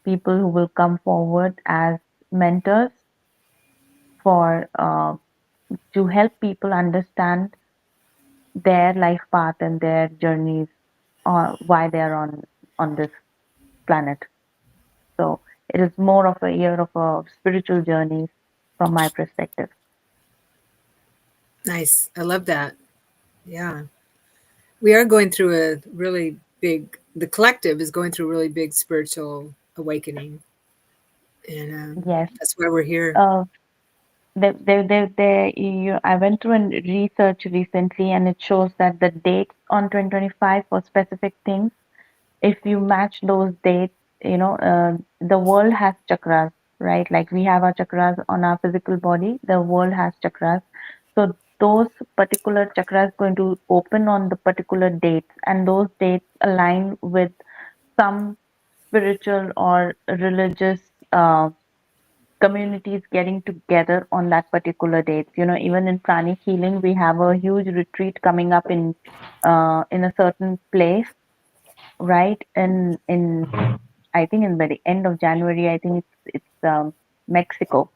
people who will come forward as mentors for to help people understand their life path and their journeys, why they are on this planet. So it is more of a year of a spiritual journey from my perspective. Nice. I love that. Yeah. We are going through a really big, the collective is going through a really big spiritual awakening. And Yes. that's why we're here. I went through and research recently, and it shows that the dates on 2025 for specific things, if you match those dates, the world has chakras, right? Like we have our chakras on our physical body, the world has chakras. So those particular chakras going to open on the particular dates, and those dates align with some spiritual or religious communities getting together on that particular date. You know, even in pranic healing, we have a huge retreat coming up in a certain place, right? In I think in by the end of January, I think it's Mexico,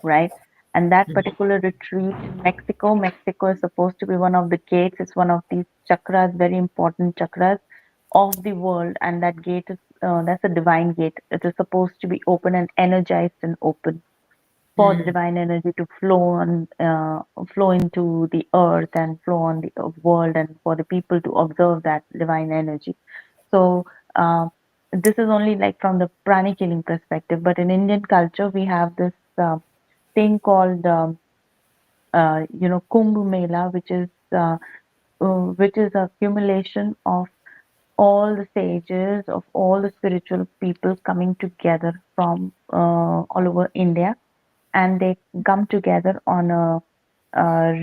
right? And that particular retreat in Mexico, Mexico is supposed to be one of the gates. It's one of these chakras, very important chakras of the world, and that gate is that's a divine gate. It is supposed to be open and energized and open for the Mm. divine energy to flow into the earth and flow on the world, and for the people to observe that divine energy. So uh, this is only like from the pranic healing perspective, but in Indian culture we have this thing called Kumbh Mela, which is a accumulation of all the sages of all the spiritual people coming together from all over India, and they come together on a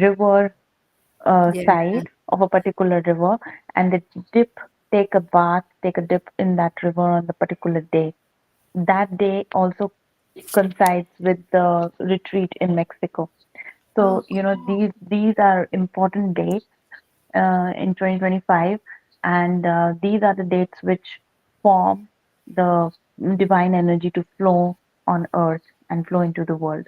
river Yeah. side of a particular river, and they take a bath, take a dip in that river on the particular day. That day also coincides with the retreat in Mexico. Oh, So, you know, these are important dates in 2025, and these are the dates which form the divine energy to flow on earth and flow into the world.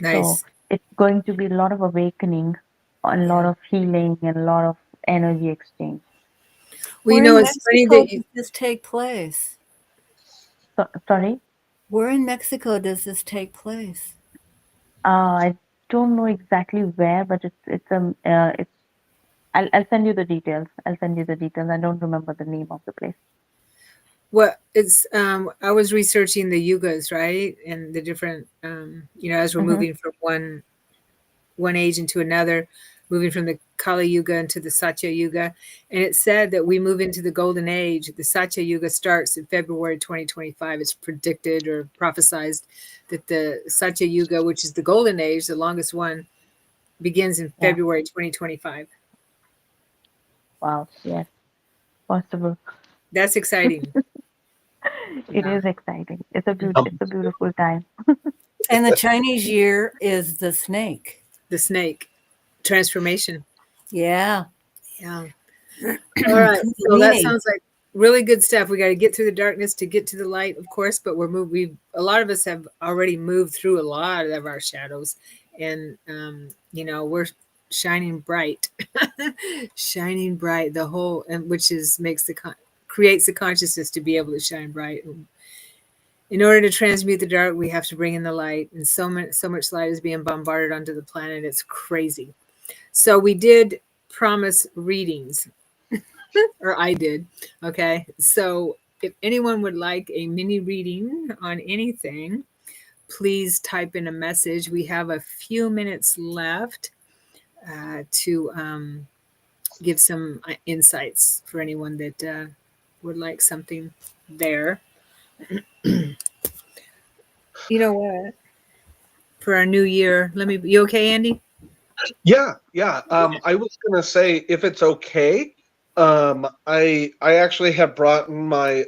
So Nice. it's going to be a lot of awakening, a lot yeah. of healing, and a lot of energy exchange. Well, you Where know, in it's funny Mexico that does you, this take place? Sorry, Where in Mexico does this take place? I don't know exactly where, but it's. I'll send you the details. I'll send you the details. I don't remember the name of the place. what it's I was researching the yugas, right? And the different as we're Mm-hmm. moving from one age into another, moving from the Kali Yuga into the Satya Yuga. And it said that we move into the golden age. The Satya Yuga starts in February 2025. It's predicted or prophesized that the Satya Yuga, which is the golden age, the longest one, begins in Yeah. February 2025. Wow. Yes. Possible. That's exciting. It Yeah. is exciting. It's Um, a beautiful time. And the Chinese year is the snake. The snake transformation. Yeah. Yeah. All right. So that Kundalini. sounds like really good stuff. We got to get through the darkness to get to the light, of course, but we're moved. We a lot of us have already moved through a lot of our shadows, and we're shining bright, shining bright. The whole, and which is creates the consciousness to be able to shine bright. And in order to transmute the dark, we have to bring in the light, and so much light is being bombarded onto the planet. It's crazy. So we did promise readings, or I did. Okay. So if anyone would like a mini reading on anything, please type in a message. We have a few minutes left to give some insights for anyone that would like something there. You know what? For our new year, you okay, Andy? yeah, yeah. I was gonna say, if it's okay, I actually have brought in my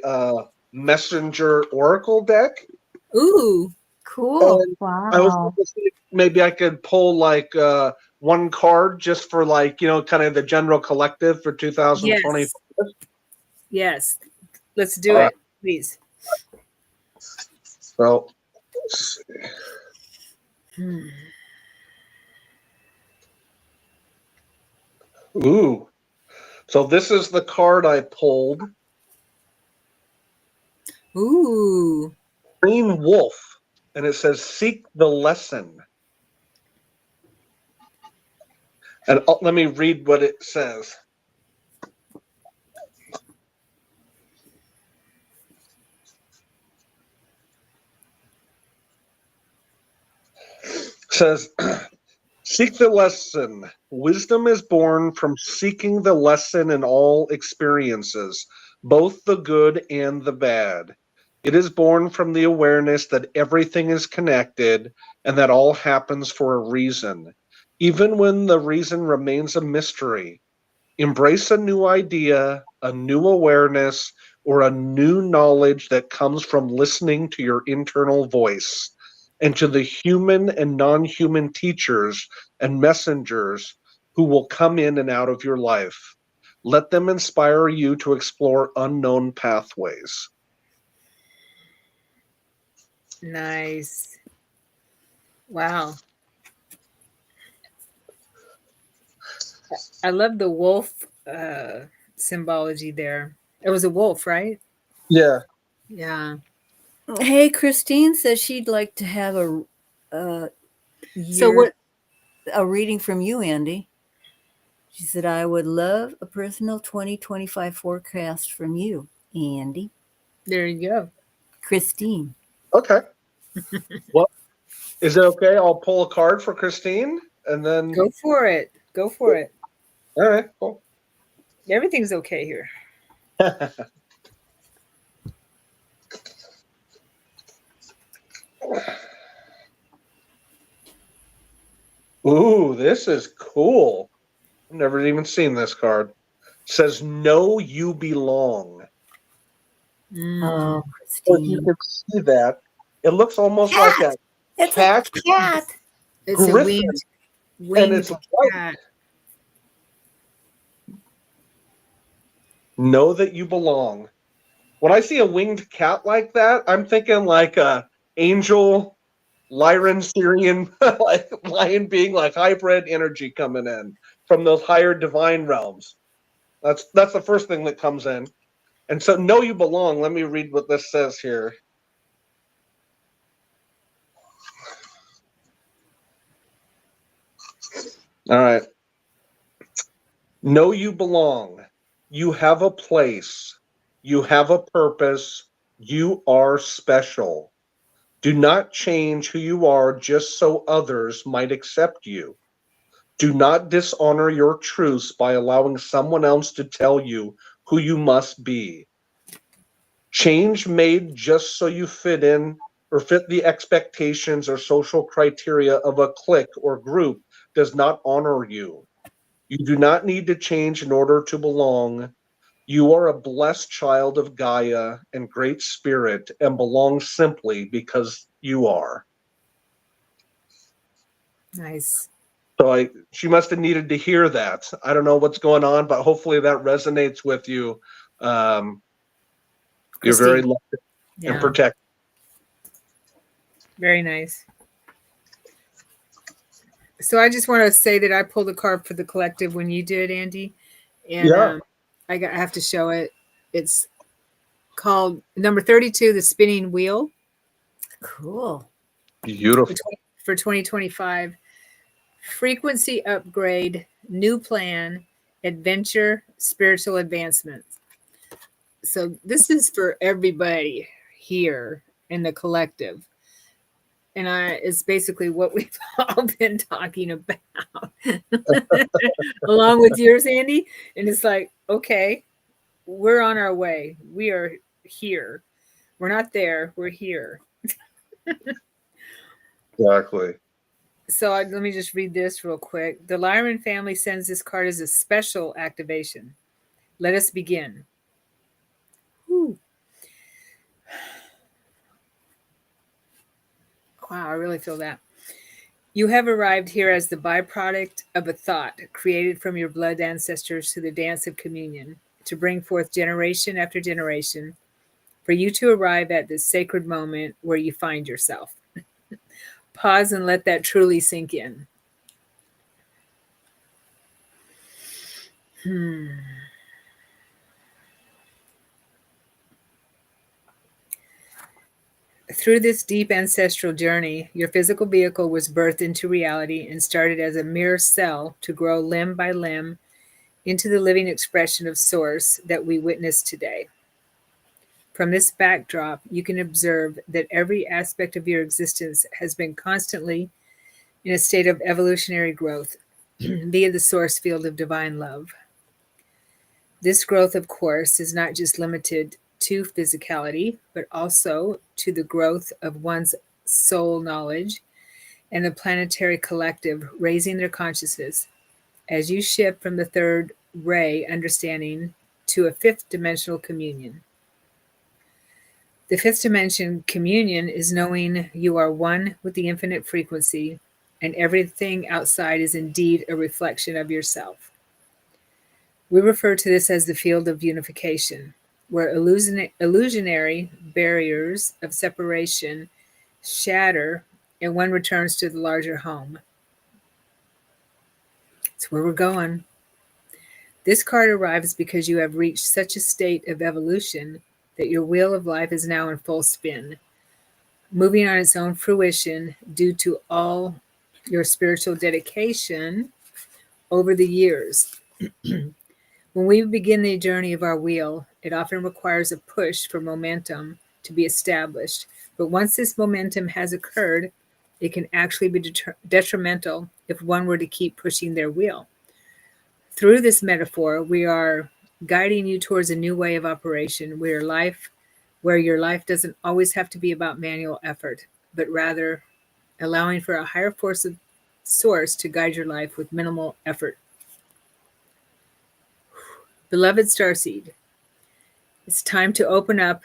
messenger oracle deck, Ooh, Cool. and I was Wow. gonna see maybe I could pull like one card just for like kind of the general collective for 2020. yes, yes. Let's All do right. it, please. So, let's see. Hmm. Ooh. So this is the card I pulled. Ooh. Green Wolf, and it says seek the lesson. And let me read what it says. It says seek the lesson. Wisdom is born from seeking the lesson in all experiences, both the good and the bad. It is born from the awareness that everything is connected and that all happens for a reason. even when the reason remains a mystery. Embrace a new idea, a new awareness, or a new knowledge that comes from listening to your internal voice and to the human and non human teachers and messengers who will come in and out of your life. Let them inspire you to explore unknown pathways. Nice. Wow. I love the wolf symbology there. It was a wolf, right? Yeah. Yeah. Hey, Christine says she'd like to have a So year what? a reading from you, Andy. She said I would love a personal 2025 forecast from you, Andy. There you go. Christine. Okay. Well, is it okay? I'll pull a card for Christine and then. Go for it. Go for it. All right, cool. Everything's okay here. Ooh, this is cool. I've never even seen this card. It says, "Know you belong." Mm. If you Christine. can see that, it looks almost like Cat. a It's a cat cat. It's a griffin, and winged it's white. cat. Know that you belong. When I see a winged cat like that, I'm thinking like a angel, Lyran, Syrian, like lion being, like hybrid energy coming in from those higher divine realms. That's the first thing that comes in. And so, know you belong. Let me read what this says here. All right. Know you belong. You have a place. You have a purpose. You are special. Do not change who you are just so others might accept you. Do not dishonor your truths by allowing someone else to tell you who you must be. Change made just so you fit in or fit the expectations or social criteria of a clique or group does not honor you. You do not need to change in order to belong. You are a blessed child of Gaia and Great Spirit and belong simply because you are. Nice. So she must have needed to hear that. I don't know what's going on, but hopefully that resonates with you. You're very Christine. loved and Yeah. protected. Very nice. So I just want to say that I pulled a card for the collective when you did, Andy, and Yeah, I have to show it. It's called number 32, the spinning wheel Cool. beautiful. for 2025. Frequency upgrade, new plan, adventure, spiritual advancement. So this is for everybody here in the collective. And it's basically what we've all been talking about, along with yours, Andy. And it's like, okay, we're on our way. We are here. We're not there. We're here. Exactly. So let me just read this real quick. The Lyran family sends this card as a special activation. Let us begin. Whew. Wow, I really feel that. You have arrived here as the byproduct of a thought created from your blood ancestors to the dance of communion, to bring forth generation after generation, for you to arrive at this sacred moment where you find yourself. Pause and let that truly sink in. Through this deep ancestral journey, your physical vehicle was birthed into reality and started as a mere cell to grow limb by limb into the living expression of Source that we witness today. From this backdrop, you can observe that every aspect of your existence has been constantly in a state of evolutionary growth via the source field of divine love. This growth, of course, is not just limited to physicality, but also to the growth of one's soul knowledge and the planetary collective raising their consciousness as you shift from the third ray understanding to a fifth dimensional communion. The fifth dimension communion is knowing you are one with the infinite frequency and everything outside is indeed a reflection of yourself. We refer to this as the field of unification, where illusionary barriers of separation shatter and one returns to the larger home. It's where we're going. This card arrives because you have reached such a state of evolution that your wheel of life is now in full spin, moving on its own fruition due to all your spiritual dedication over the years. When we begin the journey of our wheel, it often requires a push for momentum to be established. But once this momentum has occurred, it can actually be detrimental if one were to keep pushing their wheel. Through this metaphor, we are guiding you towards a new way of operation where your life doesn't always have to be about manual effort, but rather allowing for a higher force of source to guide your life with minimal effort. Beloved starseed, it's time to open up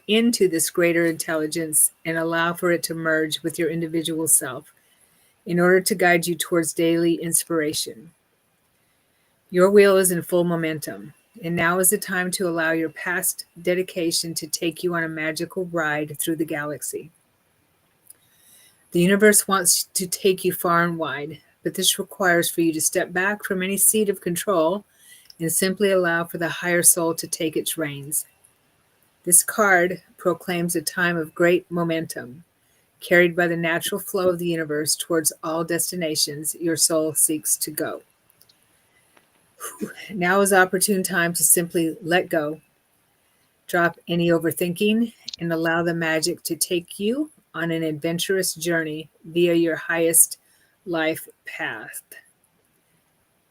into this greater intelligence and allow for it to merge with your individual self in order to guide you towards daily inspiration. Your wheel is in full momentum, and now is the time to allow your past dedication to take you on a magical ride through the galaxy. The universe wants to take you far and wide, but this requires for you to step back from any seat of control and simply allow for the higher soul to take its reins. This card proclaims a time of great momentum, carried by the natural flow of the universe towards all destinations your soul seeks to go. Now is opportune time to simply let go, drop any overthinking, and allow the magic to take you on an adventurous journey via your highest life path.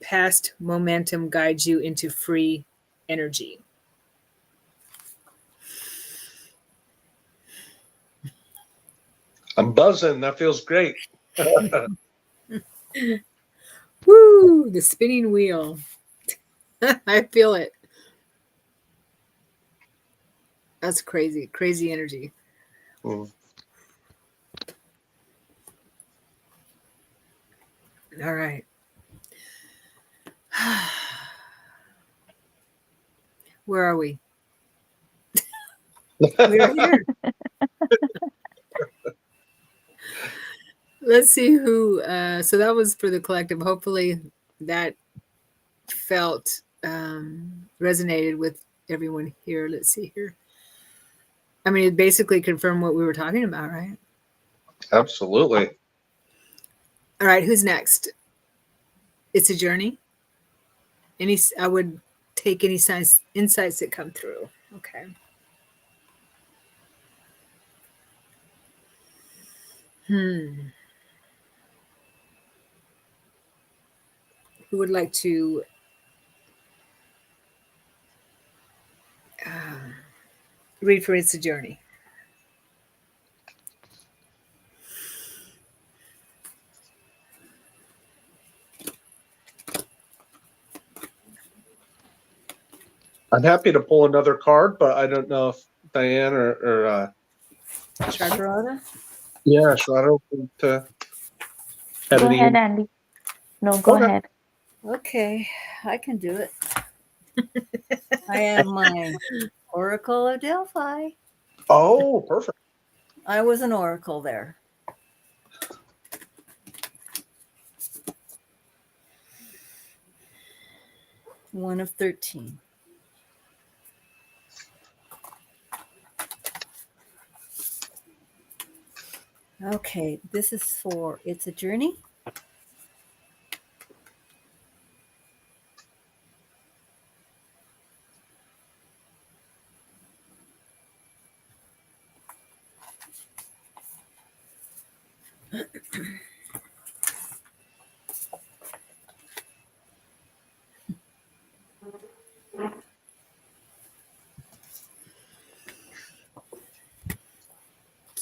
Past momentum guides you into free energy. I'm buzzing. That feels great. Woo! The spinning wheel. I feel it. That's crazy. Crazy energy. Mm. All right. Where are we? We're here. Let's see who. So that was for the collective. Hopefully that felt resonated with everyone here. Let's see here. I mean, it basically confirmed what we were talking about, right? Absolutely. All right. Who's next? It's a journey. I would take any insights that come through. Okay. Who would like to read for It's a Journey? I'm happy to pull another card, but I don't know if Diane or Charlotta? yeah, Sharada to have Go any. ahead, Andy. No, go Okay. ahead. Okay, I can do it. I have my Oracle of Delphi. Oh, perfect. I was an oracle there. One of 13. Okay, this is for It's a Journey.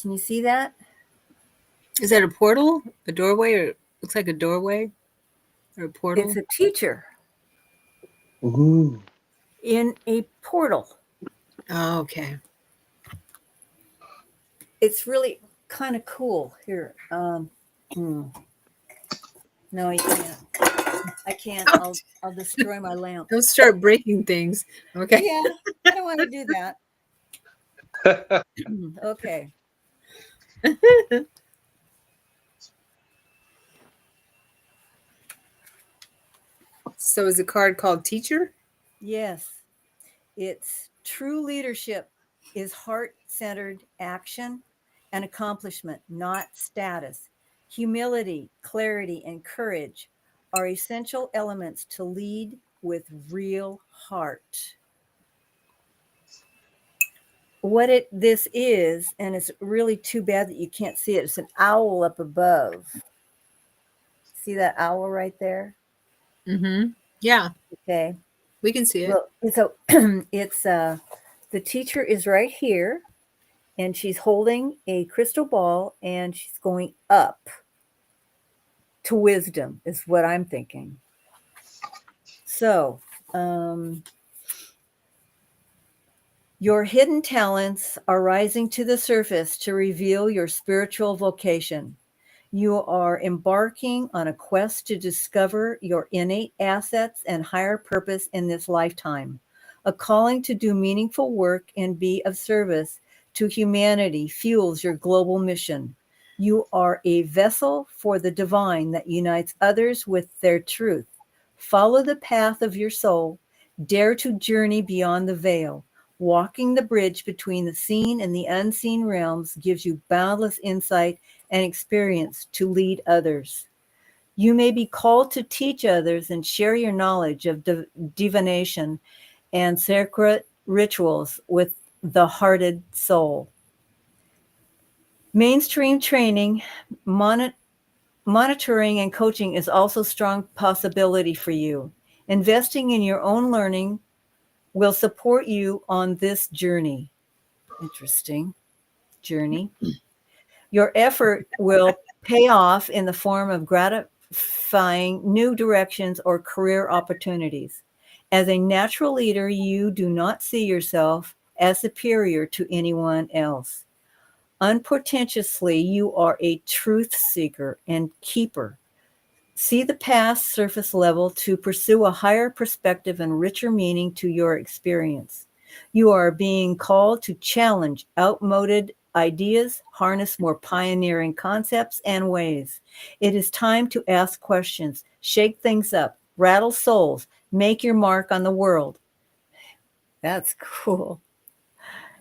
Can you see that? Is that a portal, a doorway, or looks like a doorway or a portal? It's a teacher Ooh. in a portal. Oh, okay. It's really kind of cool. Here, no, you can't. I can't. I'll destroy my lamp. Don't start breaking things. Okay. Yeah, I don't want to do that. Okay. So is the card called Teacher? Yes, it's true leadership is heart-centered action and accomplishment, not status. Humility, clarity, and courage are essential elements to lead with real heart. What it this is, and it's really too bad that you can't see it. It's an owl up above. See that owl right there? Mm-hmm. Yeah, Okay. we can see it. Well, so it's the teacher is right here, and she's holding a crystal ball, and she's going up to wisdom, is what I'm thinking. So, your hidden talents are rising to the surface to reveal your spiritual vocation. You are embarking on a quest to discover your innate assets and higher purpose in this lifetime. A calling to do meaningful work and be of service to humanity fuels your global mission. You are a vessel for the divine that unites others with their truth. Follow the path of your soul. Dare to journey beyond the veil. Walking the bridge between the seen and the unseen realms gives you boundless insight and experience to lead others. You may be called to teach others and share your knowledge of divination and sacred rituals with the hearted soul. Mainstream training, monitoring, and coaching is also a strong possibility for you. Investing in your own learning will support you on this journey. Interesting journey. Your effort will pay off in the form of gratifying new directions or career opportunities. As a natural leader, you do not see yourself as superior to anyone else. Unpretentiously, you are a truth seeker and keeper. See the past surface level to pursue a higher perspective and richer meaning to your experience. You are being called to challenge outmoded ideas, harness more pioneering concepts and ways. It is time to ask questions, shake things up, rattle souls, make your mark on the world. That's cool.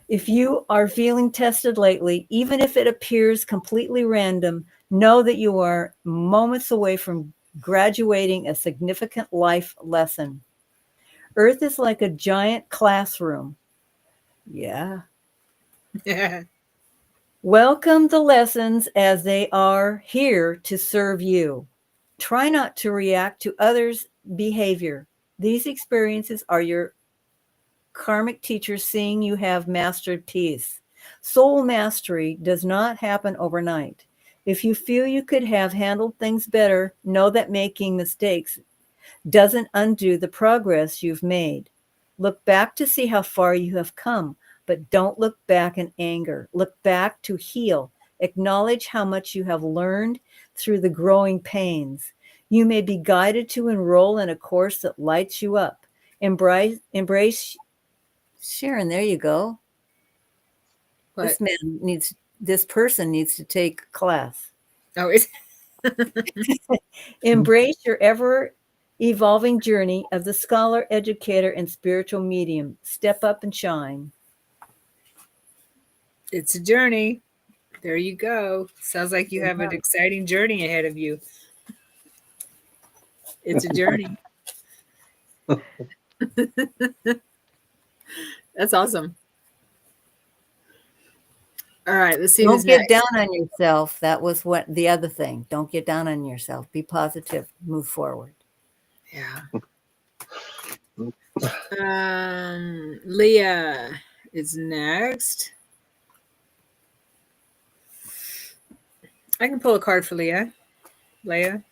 If you are feeling tested lately, even if it appears completely random, know that you are moments away from graduating a significant life lesson. Earth is like a giant classroom. Yeah. Welcome the lessons as they are here to serve you. Try not to react to others' behavior. These experiences are your karmic teachers seeing you have mastered peace. Soul mastery does not happen overnight. If you feel you could have handled things better, know that making mistakes doesn't undo the progress you've made. Look back to see how far you have come, but don't look back in anger. Look back to heal. Acknowledge how much you have learned through the growing pains. You may be guided to enroll in a course that lights you up. Embrace Sharon, there you go. What? This person needs to take a class. Oh, it's Embrace your ever evolving journey of the scholar, educator, and spiritual medium. Step up and shine. it's a journey. There you go. Sounds like you have an exciting journey ahead of you. It's a journey. That's awesome. All right, let's see who's Don't get next. down on yourself. That was what the other thing. Don't get down on yourself. Be positive. Move forward. Yeah. Leah is next. I can pull a card for Leah. Leah.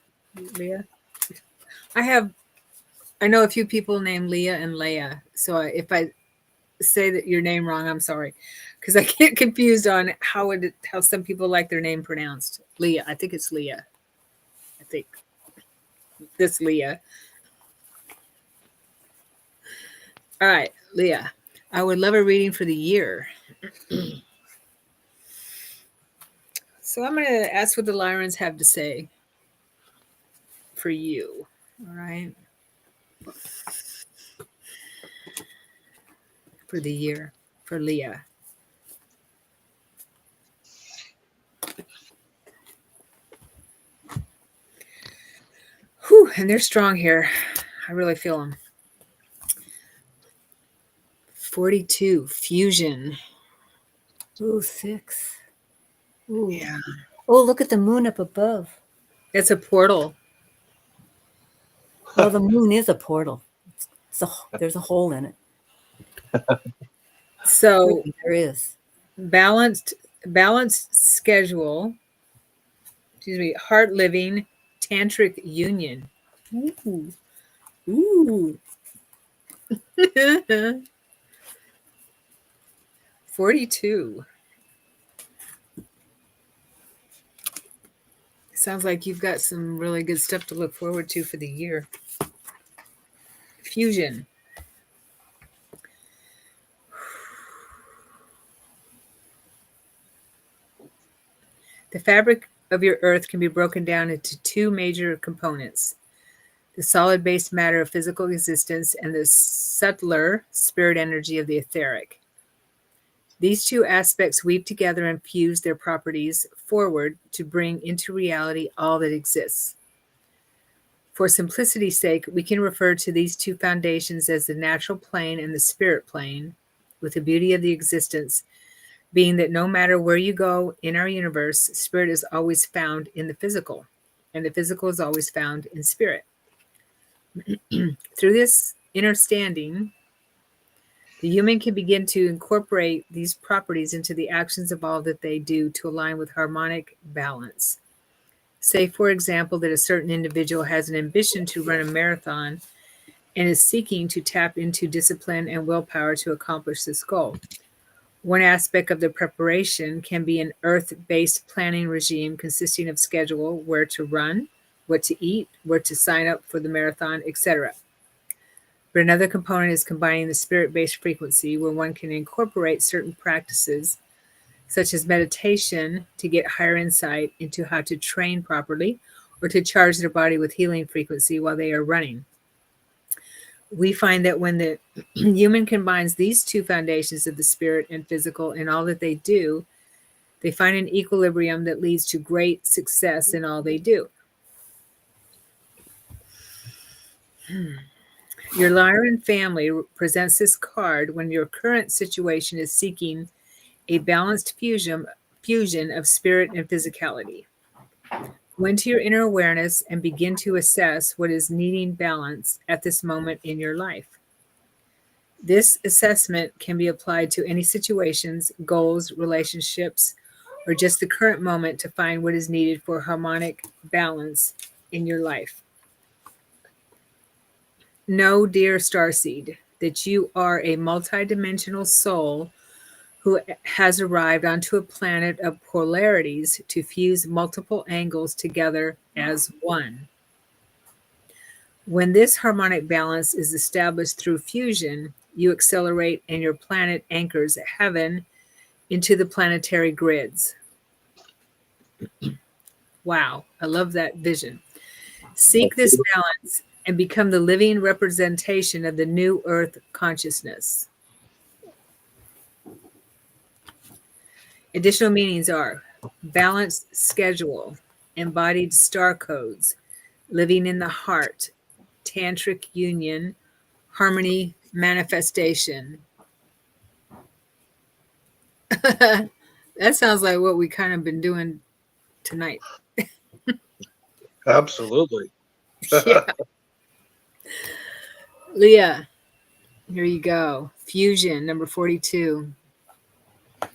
I know a few people named Leah and Leah. So if I say that your name wrong, I'm sorry, because I get confused on how some people like their name pronounced. Leah. I think it's Leah. I think this Leah. All right, Leah. I would love a reading for the year. So I'm going to ask what the Lyrans have to say for you. All right. For the year for Leah. Whew, and they're strong here. I really feel them. 42, fusion. Ooh, 6. Ooh. Yeah. Oh, look at the moon up above. It's a portal. Well, the moon is a portal. There's a hole in it. So Really, there is. balanced schedule. Excuse me, heart living, tantric union. Ooh. Ooh. 42. Sounds like you've got some really good stuff to look forward to for the year. Fusion. The fabric of your earth can be broken down into two major components: the solid based matter of physical existence and the subtler spirit energy of the etheric. These two aspects weave together and fuse their properties forward to bring into reality all that exists. For simplicity's sake, we can refer to these two foundations as the natural plane and the spirit plane, with the beauty of the existence being that no matter where you go in our universe, spirit is always found in the physical, and the physical is always found in spirit. Through this understanding, the human can begin to incorporate these properties into the actions of all that they do to align with harmonic balance. Say, for example, that a certain individual has an ambition to run a marathon and is seeking to tap into discipline and willpower to accomplish this goal. One aspect of the preparation can be an earth-based planning regime consisting of schedule, where to run, what to eat, where to sign up for the marathon, etc. But another component is combining the spirit-based frequency, where one can incorporate certain practices such as meditation to get higher insight into how to train properly or to charge their body with healing frequency while they are running. We find that when the human combines these two foundations of the spirit and physical in all that they do, they find an equilibrium that leads to great success in all they do. Your Lyran family presents this card when your current situation is seeking a balanced fusion of spirit and physicality. Go into your inner awareness and begin to assess what is needing balance at this moment in your life. This assessment can be applied to any situations, goals, relationships, or just the current moment to find what is needed for harmonic balance in your life. Know, dear starseed, that you are a multidimensional soul who has arrived onto a planet of polarities to fuse multiple angles together as one. When this harmonic balance is established through fusion, you accelerate and your planet anchors heaven into the planetary grids. Wow, I love that vision. Seek this balance and become the living representation of the new earth consciousness. Additional meanings are balanced schedule, embodied star codes, living in the heart, tantric union, harmony manifestation. That sounds like what we kind of been doing tonight. Absolutely. Yeah. Leah, here you go. Fusion, number 42.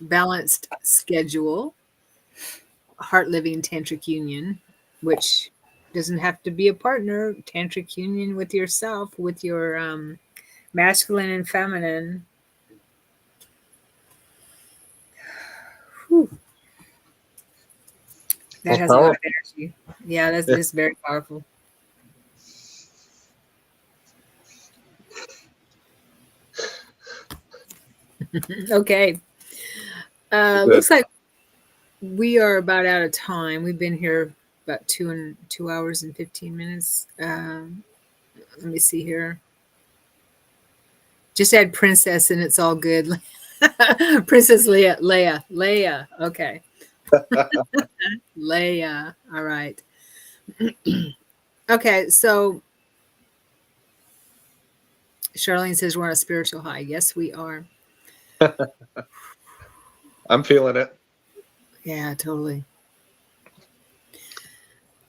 Balanced schedule, heart living tantric union, which doesn't have to be a partner. Tantric union with yourself, with your masculine and feminine. Whew. That That's has a lot of powerful. energy. Yeah, that's this very powerful. Okay. Good. Looks like we are about out of time. We've been here about 2 hours and 15 minutes. Let me see here. Just add princess and it's all good. Princess Leia. Okay. Leia. All right. Okay. So Charlene says we're on a spiritual high. Yes, we are. I'm feeling it. Yeah, totally.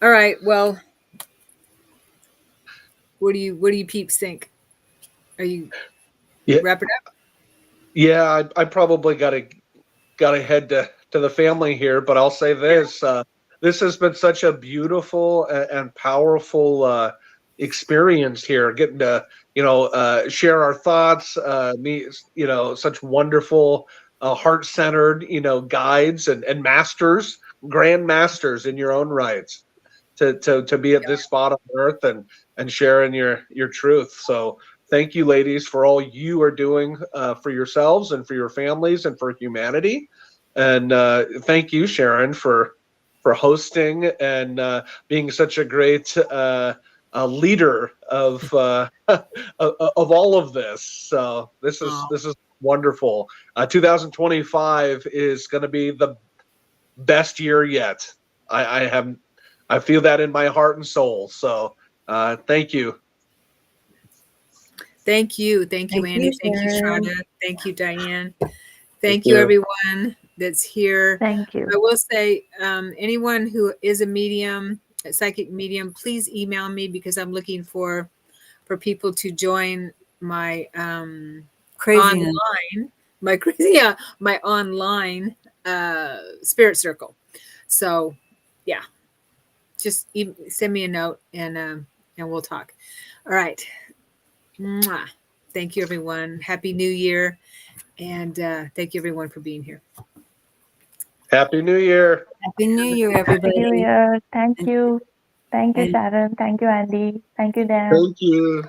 All right. Well, what do you peeps think? Are you Yeah, wrap it up? yeah. I probably got to head to the family here, but I'll say this: this has been such a beautiful and powerful experience here. Getting to share our thoughts, meet such wonderful heart centered guides and masters, grand masters in your own rights. To be at this spot on earth and sharing your truth. So thank you, ladies, for all you are doing for yourselves and for your families and for humanity. And thank you, Sharon, for hosting and being such a great leader of all of this. So Oh, this is wonderful. 2025 is going to be the best year yet. I feel that in my heart and soul. So thank you. thank you. Thank you, Thank you, Andy. Thank you, Sharon. Shonda. Thank you, Diane. Thank Thank you, you. everyone that's here. Thank you. I will say, anyone who is a medium, a psychic medium, please email me because I'm looking for people to join my Craziness. my crazy, yeah, my online spirit circle. So, yeah, just send me a note and we'll talk. All right. Mwah. Thank you, everyone. Happy New Year. And thank you, everyone, for being here. Happy New Year. Happy New Year, Happy New everybody. Year. Thank And, you. Thank you, and Sharon. Thank you, Andy. Thank you, Dan. Thank you.